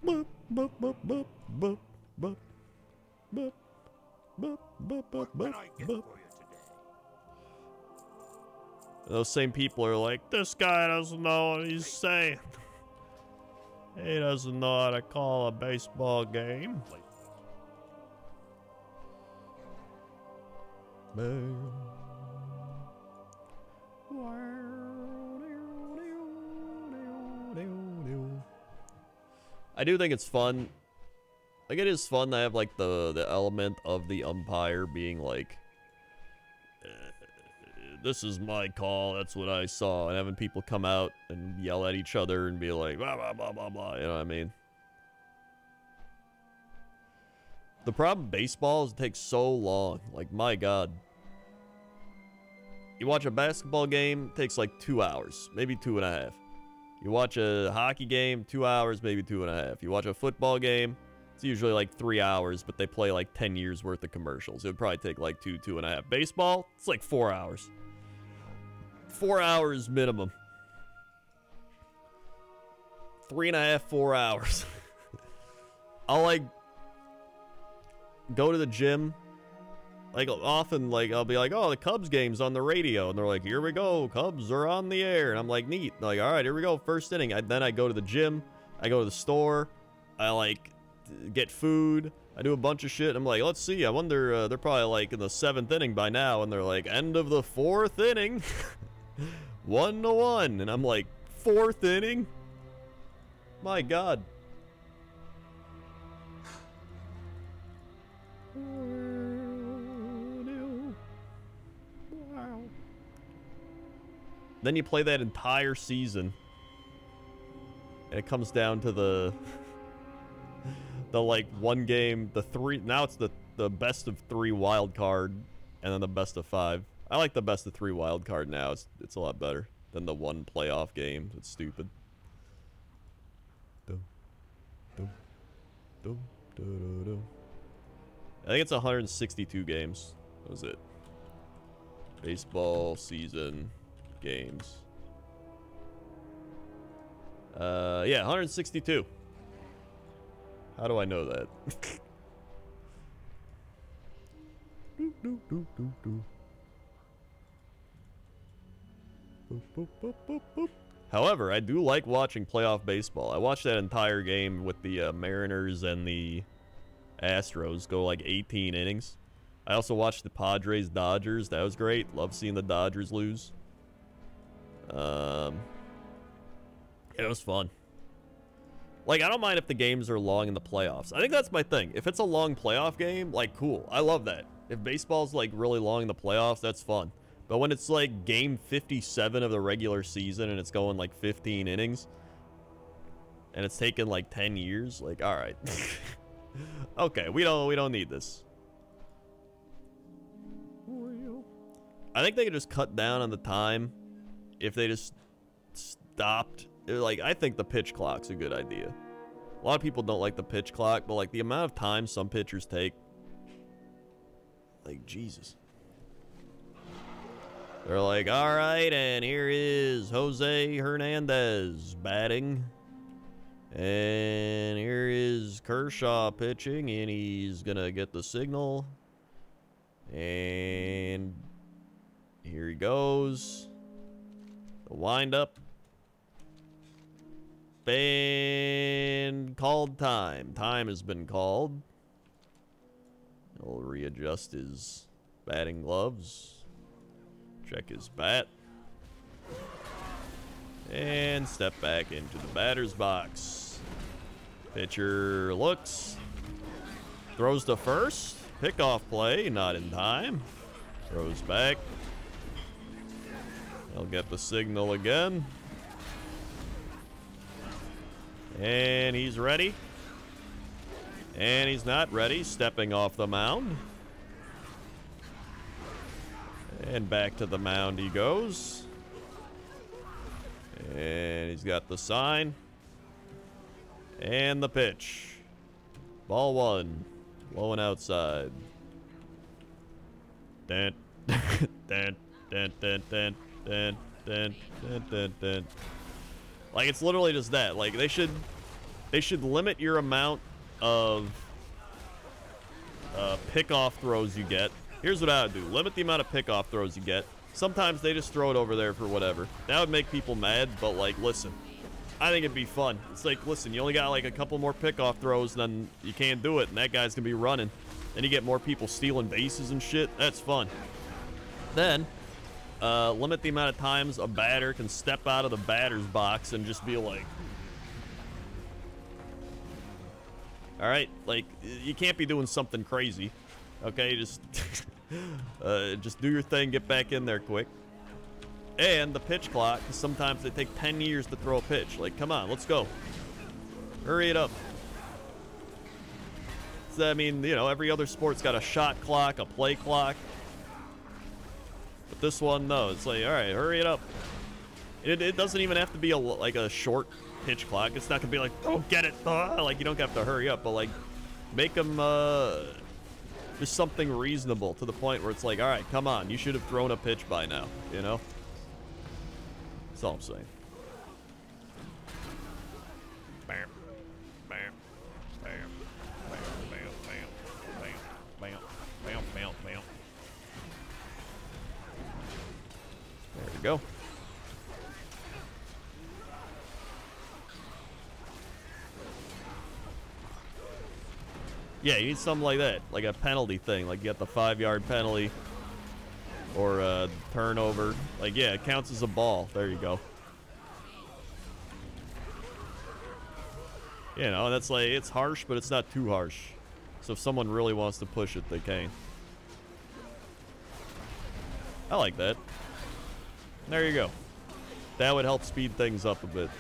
Boop, boop, boop, boop, boop, boop, boop, boop, boop, boop, boop, boop. Those same people are like, this guy doesn't know what he's saying. He doesn't know how to call a baseball game. I do think it's fun. Like, it is fun to have like the element of the umpire being like, this is my call, that's what I saw, and having people come out and yell at each other and be like, blah, blah, blah, blah, blah, you know what I mean? The problem with baseball is it takes so long. Like, my God. You watch a basketball game, it takes like 2 hours, maybe 2.5. You watch a hockey game, 2 hours, maybe 2.5. You watch a football game, it's usually like 3 hours, but they play like 10 years worth of commercials. It would probably take like 2.5. Baseball, it's like 4 hours. 4 hours minimum. 3.5, 4 hours. I'll like go to the gym. Like, often, like, I'll be like, oh, the Cubs game's on the radio. And they're like, here we go, Cubs are on the air. And I'm like, neat. Like, all right, here we go, first inning. Then I go to the gym. I go to the store. I, like, get food. I do a bunch of shit. I'm like, let's see. I wonder, they're probably, like, in the 7th inning by now. And they're like, end of the 4th inning. 1-1. And I'm like, 4th inning? My God. Then you play that entire season, and it comes down to the like one game, now it's the best of 3 wild card, and then the best of 5. I like the best of 3 wild card now. It's a lot better than the 1 playoff game. It's stupid. I think it's 162 games. That was it. Baseball season games. Yeah, 162. How do I know that? However, I do like watching playoff baseball. I watched that entire game with the Mariners and the Astros go like 18 innings. I also watched the Padres-Dodgers. That was great. Love seeing the Dodgers lose. It was fun. Like, I don't mind if the games are long in the playoffs. I think that's my thing. If it's a long playoff game, like, cool. I love that. If baseball's like really long in the playoffs, that's fun. But when it's like game 57 of the regular season and it's going like 15 innings and it's taken like 10 years, like, all right. Okay, we don't need this. I think they could just cut down on the time if they just stopped. Like, I think the pitch clock's a good idea. A lot of people don't like the pitch clock, but like the amount of time some pitchers take, like, Jesus. They're like, all right, and here is Jose Hernandez batting. And here is Kershaw pitching, and he's going to get the signal. And here he goes. The windup. And called time. Time has been called. He'll readjust his batting gloves. Check his bat. And step back into the batter's box. Pitcher looks. Throws to first. Pickoff play, not in time. Throws back. He'll get the signal again. And he's ready. And he's not ready. Stepping off the mound. And back to the mound he goes. And he's got the sign. And the pitch. Ball one. Low and outside. Dun, dun, dun, dun, dun, dun, dun, dun, dun, dun. Like, it's literally just that. Like, they should limit your amount of pickoff throws you get. Here's what I would do. Limit the amount of pickoff throws you get. Sometimes they just throw it over there for whatever. That would make people mad, but, like, listen. I think it'd be fun. It's like, listen, you only got, like, a couple more pickoff throws, then you can't do it, and that guy's gonna be running. Then you get more people stealing bases and shit. That's fun. Then, limit the amount of times a batter can step out of the batter's box and just be like... Alright, like, you can't be doing something crazy. Okay, just do your thing, get back in there quick. And the pitch clock, because sometimes they take 10 years to throw a pitch. Like, come on, let's go. Hurry it up. So, I mean, you know, every other sport's got a shot clock, a play clock. But this one, no. It's like, all right, hurry it up. It doesn't even have to be like a short pitch clock. It's not going to be like, oh, get it. Like, you don't have to hurry up. But, like, make them just something reasonable to the point where it's like, all right, come on. You should have thrown a pitch by now, you know? That's all I'm saying. Bam, bam, bam, bam, bam, bam, bam, bam, bam, bam. There we go. Yeah, you need something like that, like a penalty thing, like you got the 5-yard penalty. Or a turnover. Like, yeah, it counts as a ball. There you go. You know, that's like, it's harsh, but it's not too harsh. So if someone really wants to push it, they can. I like that. There you go. That would help speed things up a bit.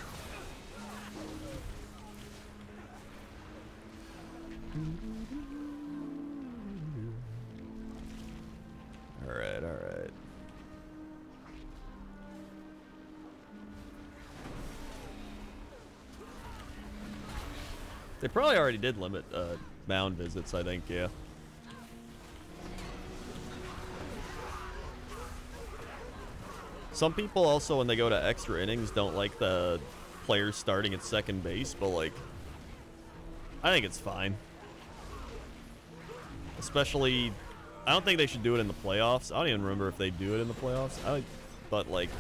Alright, alright. They probably already did limit mound visits, I think, yeah. Some people also, when they go to extra innings, don't like the players starting at second base, but, like, I think it's fine. Especially... I don't think they should do it in the playoffs. I don't even remember if they do it in the playoffs. But, like,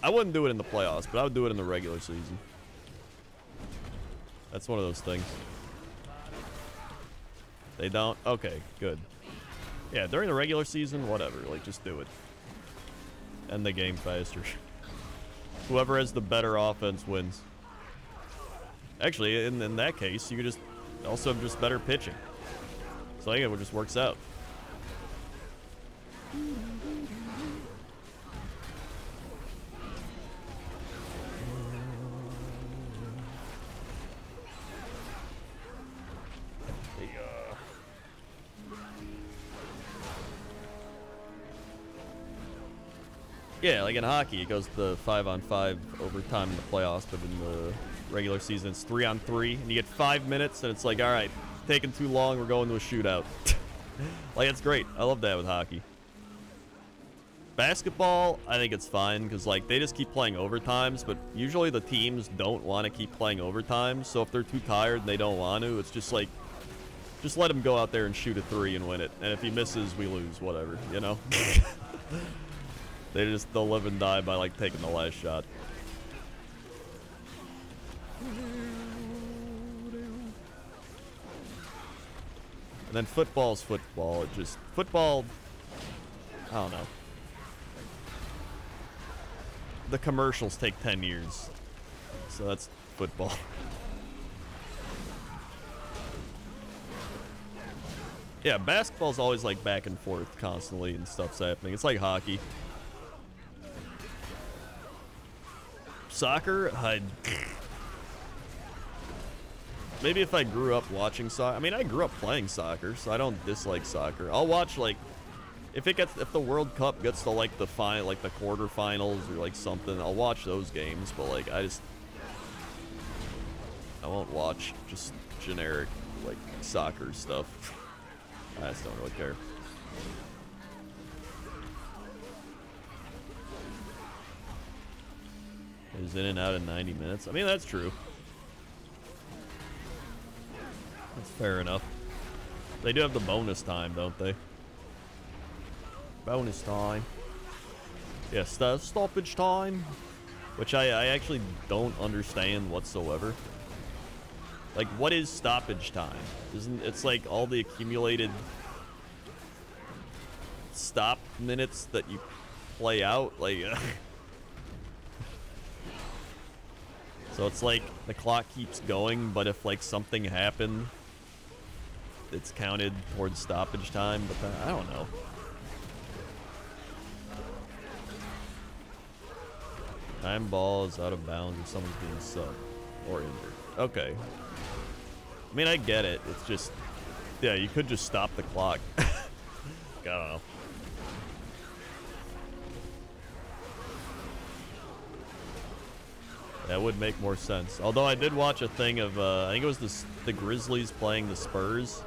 I wouldn't do it in the playoffs, but I would do it in the regular season. That's one of those things. They don't? Okay, good. Yeah, during the regular season, whatever. Like, just do it. End the game faster. Whoever has the better offense wins. Actually, in that case, you could just also have just better pitching. So I think it just works out. Yeah, like in hockey, it goes to 5-on-5 overtime in the playoffs, but in the regular season, it's 3-on-3, and you get 5 minutes, and it's like, all right, taking too long, we're going to a shootout. Like, it's great. I love that with hockey. Basketball, I think it's fine, because, like, they just keep playing overtimes, but usually the teams don't want to keep playing overtime, so if they're too tired and they don't want to, it's just like, just let him go out there and shoot a 3 and win it, and if he misses, we lose, whatever, you know? They'll live and die by, like, taking the last shot. And then football's football. It just... Football... I don't know. The commercials take 10 years. So that's football. Yeah, basketball's always, like, back and forth constantly and stuff's happening. It's like hockey. Soccer, maybe if I grew up watching soccer. I mean, I grew up playing soccer, so I don't dislike soccer. I'll watch, like, if the World Cup gets to like the quarterfinals or like something, I'll watch those games. But like, I won't watch just generic like soccer stuff. I just don't really care. Is in and out in 90 minutes. I mean, that's true. That's fair enough. They do have the bonus time, don't they? Bonus time. Yeah, stoppage time. Which I actually don't understand whatsoever. Like, what is stoppage time? It's like all the accumulated stop minutes that you play out? Like... So it's like the clock keeps going, but if like something happened, it's counted towards stoppage time, but then, I don't know. Time ball is out of bounds if someone's being subbed or injured. Okay. I mean, I get it. It's just, yeah, you could just stop the clock. I don't know. That would make more sense. Although I did watch a thing of, I think it was the Grizzlies playing the Spurs.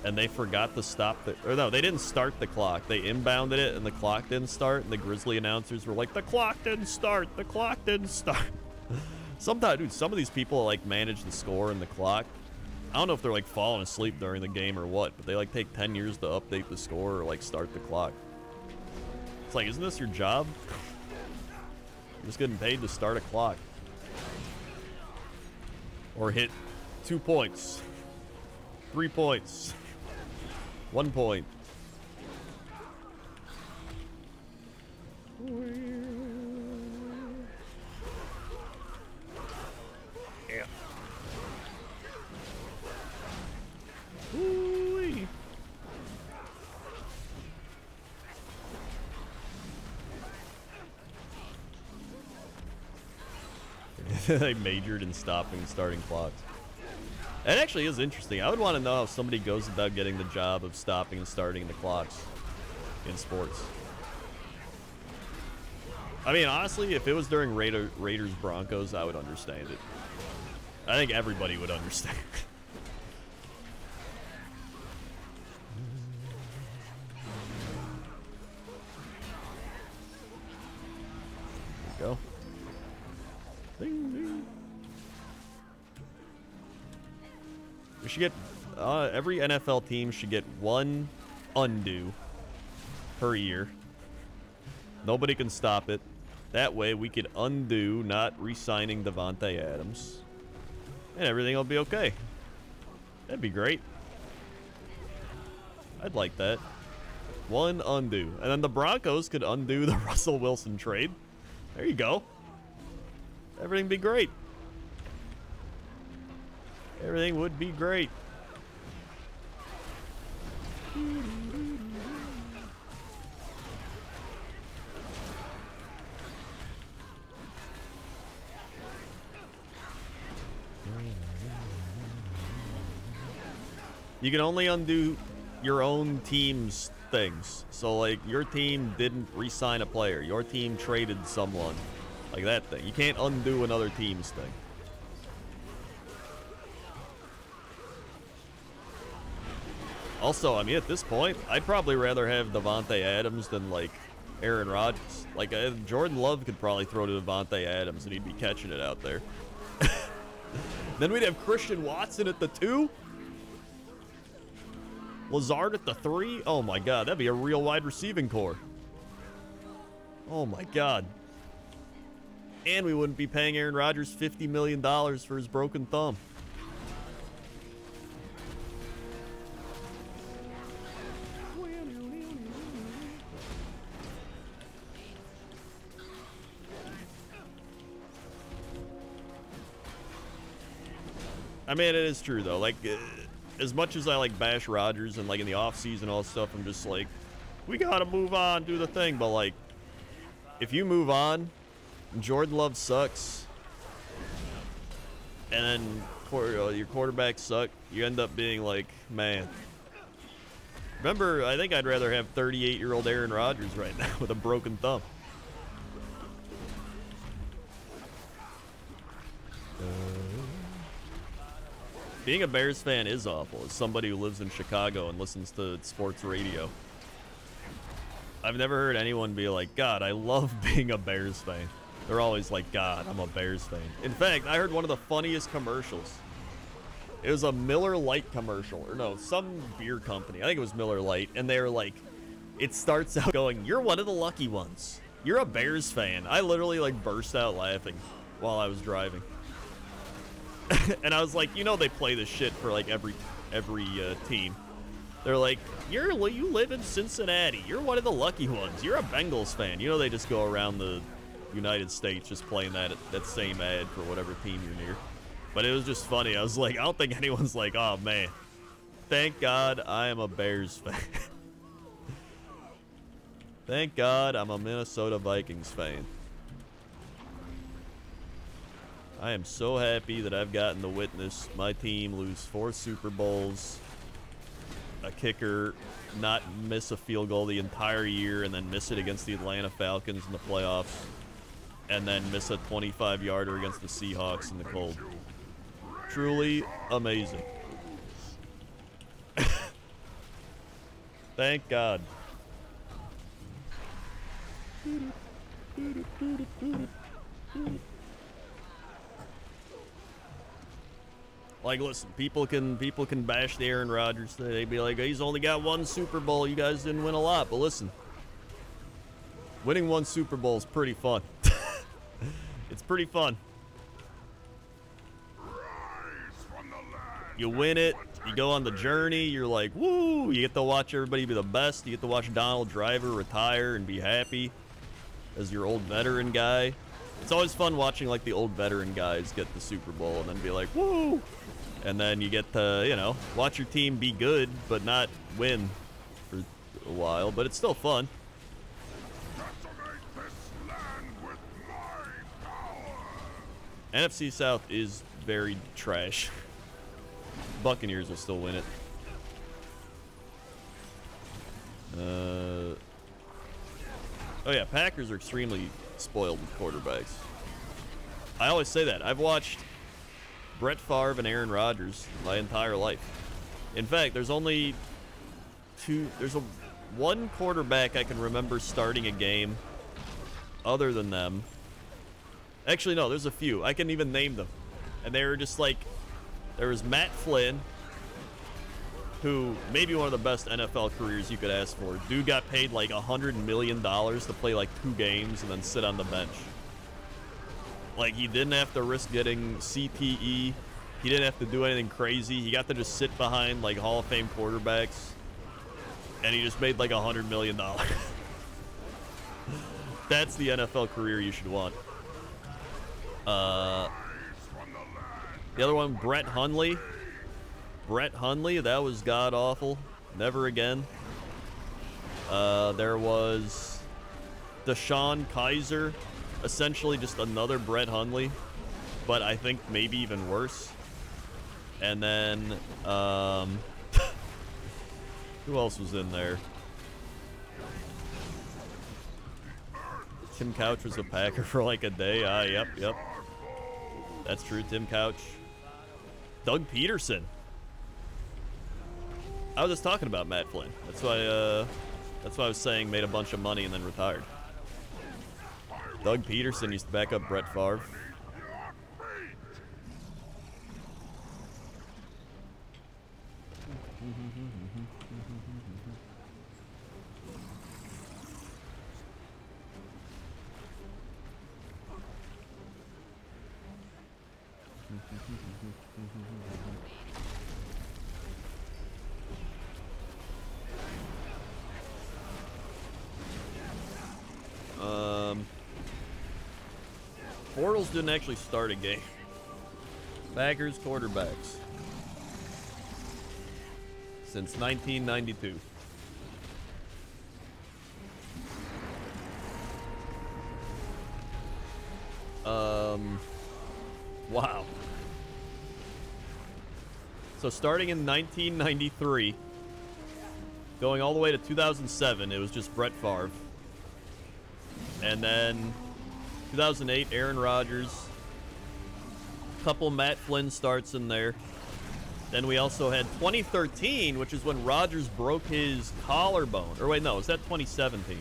And they forgot to stop or no, they didn't start the clock. They inbounded it and the clock didn't start. And the Grizzly announcers were like, the clock didn't start. The clock didn't start. Sometimes, dude, some of these people like manage the score and the clock. I don't know if they're like falling asleep during the game or what, but they like take 10 years to update the score or like start the clock. It's like, isn't this your job? Just getting paid to start a clock. Or hit 2 points. 3 points. 1 point. Yeah. Ooh-wee. They majored in stopping and starting clocks. It actually is interesting. I would want to know how somebody goes about getting the job of stopping and starting the clocks in sports. I mean, honestly, if it was during Raiders Broncos, I would understand it. I think everybody would understand. There we go. Ding, ding. We should get every NFL team should get 1 undo per year. Nobody can stop it. That way we could undo not re-signing Devontae Adams. And everything will be okay. That'd be great. I'd like that. 1 undo. And then the Broncos could undo the Russell Wilson trade. There you go. Everything would be great. Everything would be great. You can only undo your own team's things. So, like, your team didn't re-sign a player. Your team traded someone. Like that thing. You can't undo another team's thing. Also, I mean, at this point, I'd probably rather have Devontae Adams than, like, Aaron Rodgers. Like, Jordan Love could probably throw to Devontae Adams and he'd be catching it out there. Then we'd have Christian Watson at the 2. Lazard at the 3. Oh, my God. That'd be a real wide receiving core. Oh, my God. And we wouldn't be paying Aaron Rodgers $50 million for his broken thumb. I mean, it is true, though. Like, as much as I, like, bash Rodgers and, like, in the offseason, all that stuff, I'm just like, we gotta move on, do the thing. But, like, if you move on, and Jordan Love sucks, and then your quarterback suck, you end up being like, man. Remember, I think I'd rather have 38-year-old Aaron Rodgers right now with a broken thumb. Being a Bears fan is awful, as somebody who lives in Chicago and listens to sports radio. I've never heard anyone be like, God, I love being a Bears fan. They're always like, God, I'm a Bears fan. In fact, I heard one of the funniest commercials. It was a Miller Lite commercial, or no, some beer company. I think it was Miller Lite, and they were like, it starts out going, you're one of the lucky ones. You're a Bears fan. I literally, like, burst out laughing while I was driving. And I was like, you know, they play this shit for like every team. They're like, you live in Cincinnati. You're one of the lucky ones. You're a Bengals fan. You know, they just go around the United States just playing that same ad for whatever team you're near. But it was just funny. I was like, I don't think anyone's like, oh man, thank God I am a Bears fan. Thank God I'm a Minnesota Vikings fan. I am so happy that I've gotten to witness my team lose 4 Super Bowls, a kicker not miss a field goal the entire year, and then miss it against the Atlanta Falcons in the playoffs, and then miss a 25-yarder against the Seahawks in the cold. Truly amazing. Thank God. Like, listen, people can bash the Aaron Rodgers. They'd be like, he's only got 1 Super Bowl. You guys didn't win a lot. But listen, winning 1 Super Bowl is pretty fun. It's pretty fun. You win it. You go on the journey. You're like, woo. You get to watch everybody be the best. You get to watch Donald Driver retire and be happy as your old veteran guy. It's always fun watching, like, the old veteran guys get the Super Bowl and then be like, woo! And then you get to, you know, watch your team be good, but not win for a while. But it's still fun. NFC South is very trash. Buccaneers will still win it. Oh yeah, Packers are extremely spoiled with quarterbacks. I always say that. I've watched Brett Favre and Aaron Rodgers my entire life. In fact, there's only one quarterback I can remember starting a game other than them. Actually, no, there's a few. I can even name them. And they were just like, there was Matt Flynn, who maybe one of the best NFL careers you could ask for. Dude got paid like $100 million to play like 2 games and then sit on the bench. Like, he didn't have to risk getting CTE. He didn't have to do anything crazy. He got to just sit behind like Hall of Fame quarterbacks, and he just made like $100 million. That's the NFL career you should want. The other one, Brett Hundley. Brett Hundley, that was god-awful. Never again. There was Deshaun Kaiser. Essentially just another Brett Hundley, but I think maybe even worse. And then, Who else was in there? Tim Couch was a Packer for like a day. Yep. That's true, Tim Couch. Doug Peterson. I was just talking about Matt Flynn. That's why I was saying made a bunch of money and then retired. Doug Peterson used to back up Brett Favre. Bortles didn't actually start a game. Packers quarterbacks. Since 1992. Wow. So starting in 1993, going all the way to 2007, it was just Brett Favre. And then 2008, Aaron Rodgers. Couple Matt Flynn starts in there. Then we also had 2013, which is when Rodgers broke his collarbone. Or wait, no, is that 2017?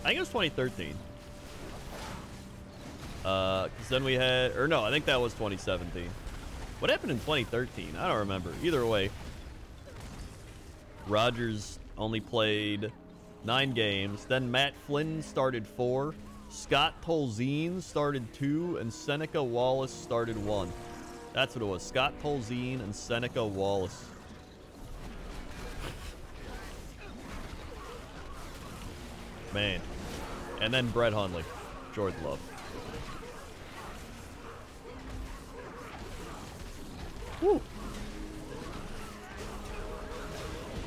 I think it was 2013. Because then we had, or no, I think that was 2017. What happened in 2013? I don't remember. Either way, Rodgers only played 9 games. Then Matt Flynn started 4. Scott Tolzien started 2, and Seneca Wallace started 1. That's what it was. Scott Tolzien and Seneca Wallace. Man. And then Brett Hundley. Jordan Love. Woo.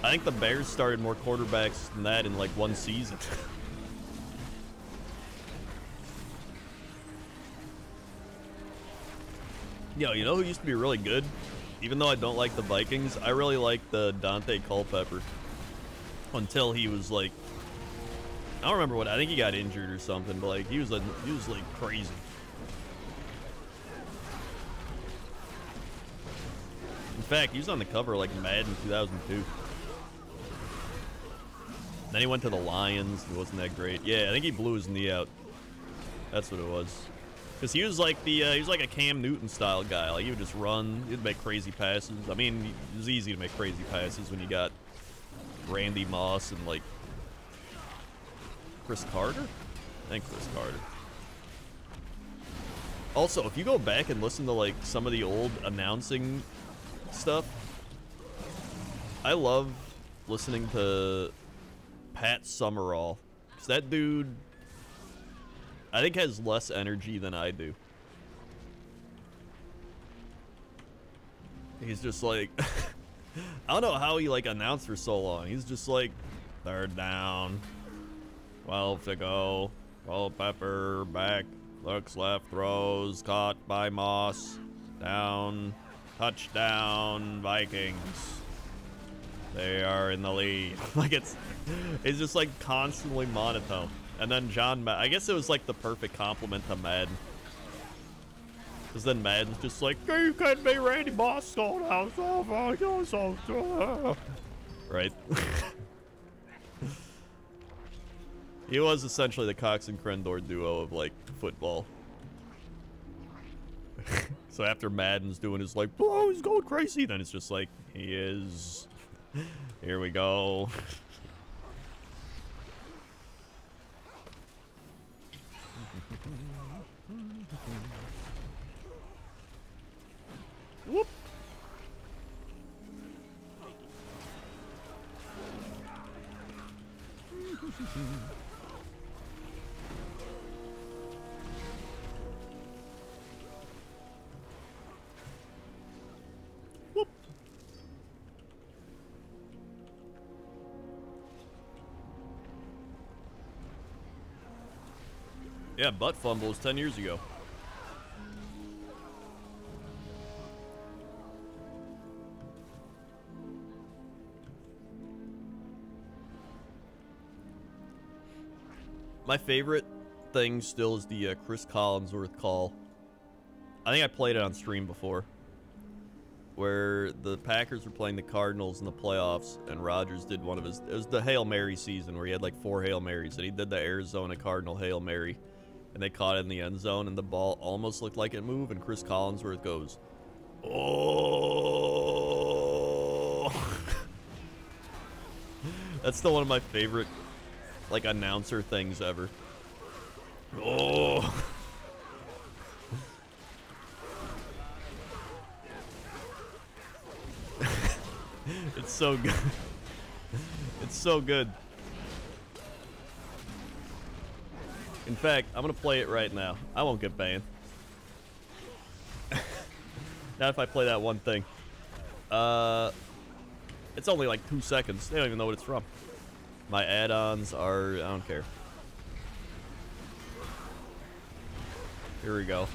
I think the Bears started more quarterbacks than that in like one season. Yo, you know who used to be really good? Even though I don't like the Vikings, I really like the Dante Culpepper. Until he was like, I don't remember what, I think he got injured or something, but like he was like crazy. In fact, he was on the cover of like Madden 2002. Then he went to the Lions. It wasn't that great. Yeah, I think he blew his knee out. That's what it was. Because he was like he was like a Cam Newton style guy. Like he would just run. He'd make crazy passes. I mean, it was easy to make crazy passes when you got Randy Moss and like Chris Carter. I think Chris Carter. Also, if you go back and listen to like some of the old announcing stuff, I love listening to Pat Summerall, because that dude, I think, has less energy than I do. He's just like, I don't know how he like announced for so long. He's just like, 3rd down, 12 to go, Culpepper back, looks left, throws, caught by Moss, down, touchdown, Vikings. They are in the lead. Like it's just like constantly monotone. And then I guess it was like the perfect compliment to Madden. Because then Madden's just like, hey, you can't be Randy Moss going out. Right? He was essentially the Cox and Crendor duo of like football. So after Madden's doing his like, oh, he's going crazy, then it's just like, he is. Here we go. Whoop. Whoop. Yeah, butt fumbles 10 years ago. My favorite thing still is the Chris Collinsworth call. I think I played it on stream before, where the Packers were playing the Cardinals in the playoffs, and Rodgers did one of his, it was the Hail Mary season where he had like 4 Hail Marys, and he did the Arizona Cardinal Hail Mary, and they caught it in the end zone, and the ball almost looked like it moved, and Chris Collinsworth goes, "Oh." That's still one of my favorite, like, announcer things ever. Oh. It's so good. It's so good. In fact, I'm gonna play it right now. I won't get banned. Not if I play that one thing. It's only like 2 seconds. They don't even know what it's from. My add-ons are, I don't care. Here we go.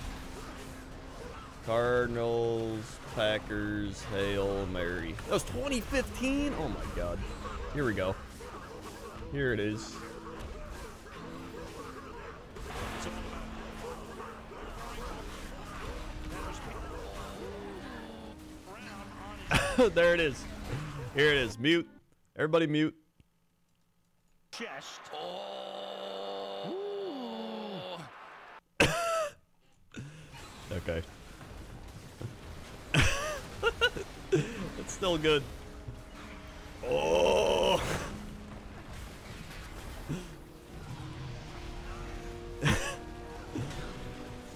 Cardinals, Packers, Hail Mary. That was 2015? Oh my god. Here we go. Here it is. There it is. Here it is. Mute. Everybody mute. Chest. Okay. It's still good. Oh.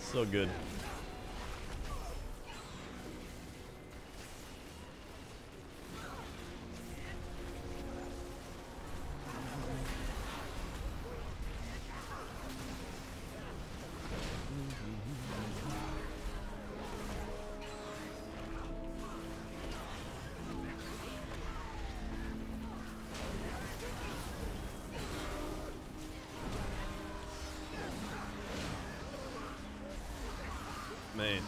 So good. Man.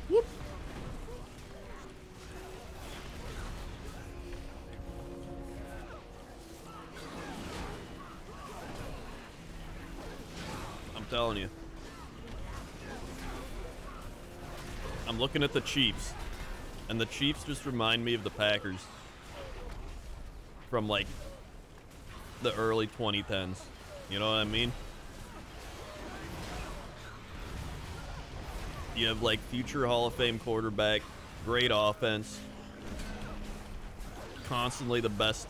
Whoop. I'm telling you. I'm looking at the Chiefs, and the Chiefs just remind me of the Packers from like the early 2010s. You know what I mean? You have like future Hall of Fame quarterback, great offense, constantly the best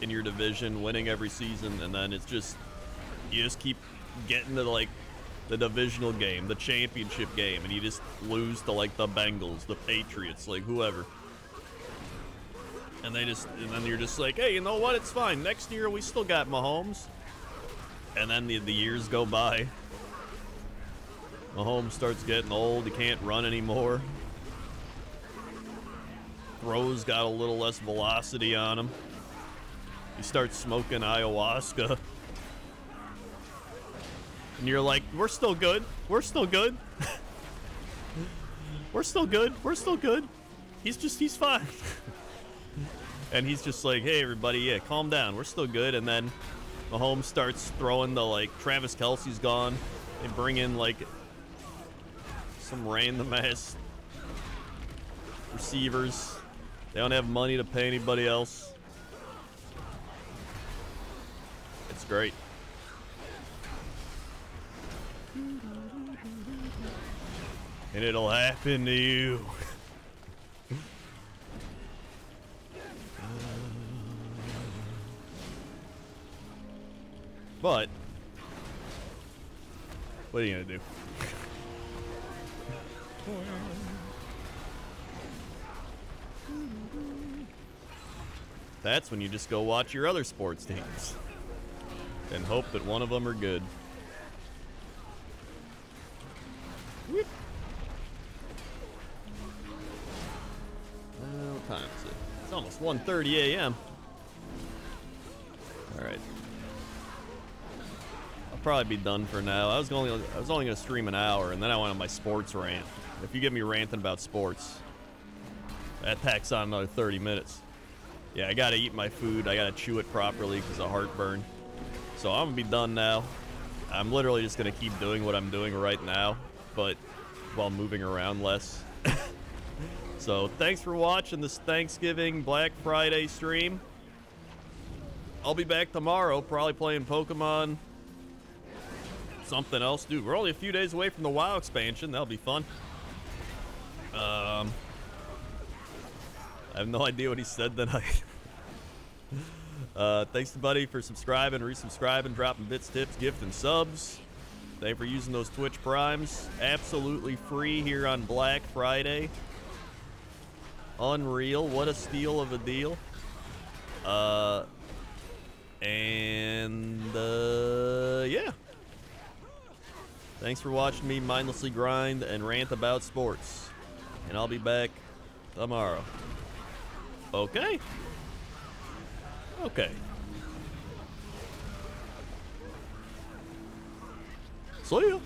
in your division, winning every season, and then it's just, you just keep getting to like the divisional game, the championship game, and you just lose to like the Bengals, the Patriots, like whoever. And then you're just like, hey, you know what? It's fine. Next year we still got Mahomes. And then the years go by. Mahomes starts getting old. He can't run anymore. Throws got a little less velocity on him. He starts smoking ayahuasca. And you're like, we're still good. We're still good. We're still good. We're still good. He's fine. And he's just like, hey, everybody, yeah, calm down. We're still good. And then Mahomes starts throwing the, like, Travis Kelce's gone. They bring in, like, some random-ass receivers. They don't have money to pay anybody else. It's great. And it'll happen to you. But what are you gonna do? That's when you just go watch your other sports teams and hope that one of them are good. What time is it? It's almost 1:30 a.m. All right. probably be done for now. I was only gonna stream an hour, and then I went on my sports rant. If you get me ranting about sports, that tacks on another 30 minutes. Yeah, I gotta eat my food. I gotta chew it properly because of heartburn. So I'm gonna be done now. I'm literally just gonna keep doing what I'm doing right now, but while moving around less. So thanks for watching this Thanksgiving Black Friday stream. I'll be back tomorrow, probably playing Pokemon. Something else. Dude, we're only a few days away from the WoW expansion. That'll be fun. I have no idea what he said tonight. Thanks to Buddy for subscribing, resubscribing, dropping bits, tips, gift, and subs. Thank you for using those Twitch Primes. Absolutely free here on Black Friday. Unreal. What a steal of a deal. Yeah. Thanks for watching me mindlessly grind and rant about sports. And I'll be back tomorrow. Okay. Okay. See ya.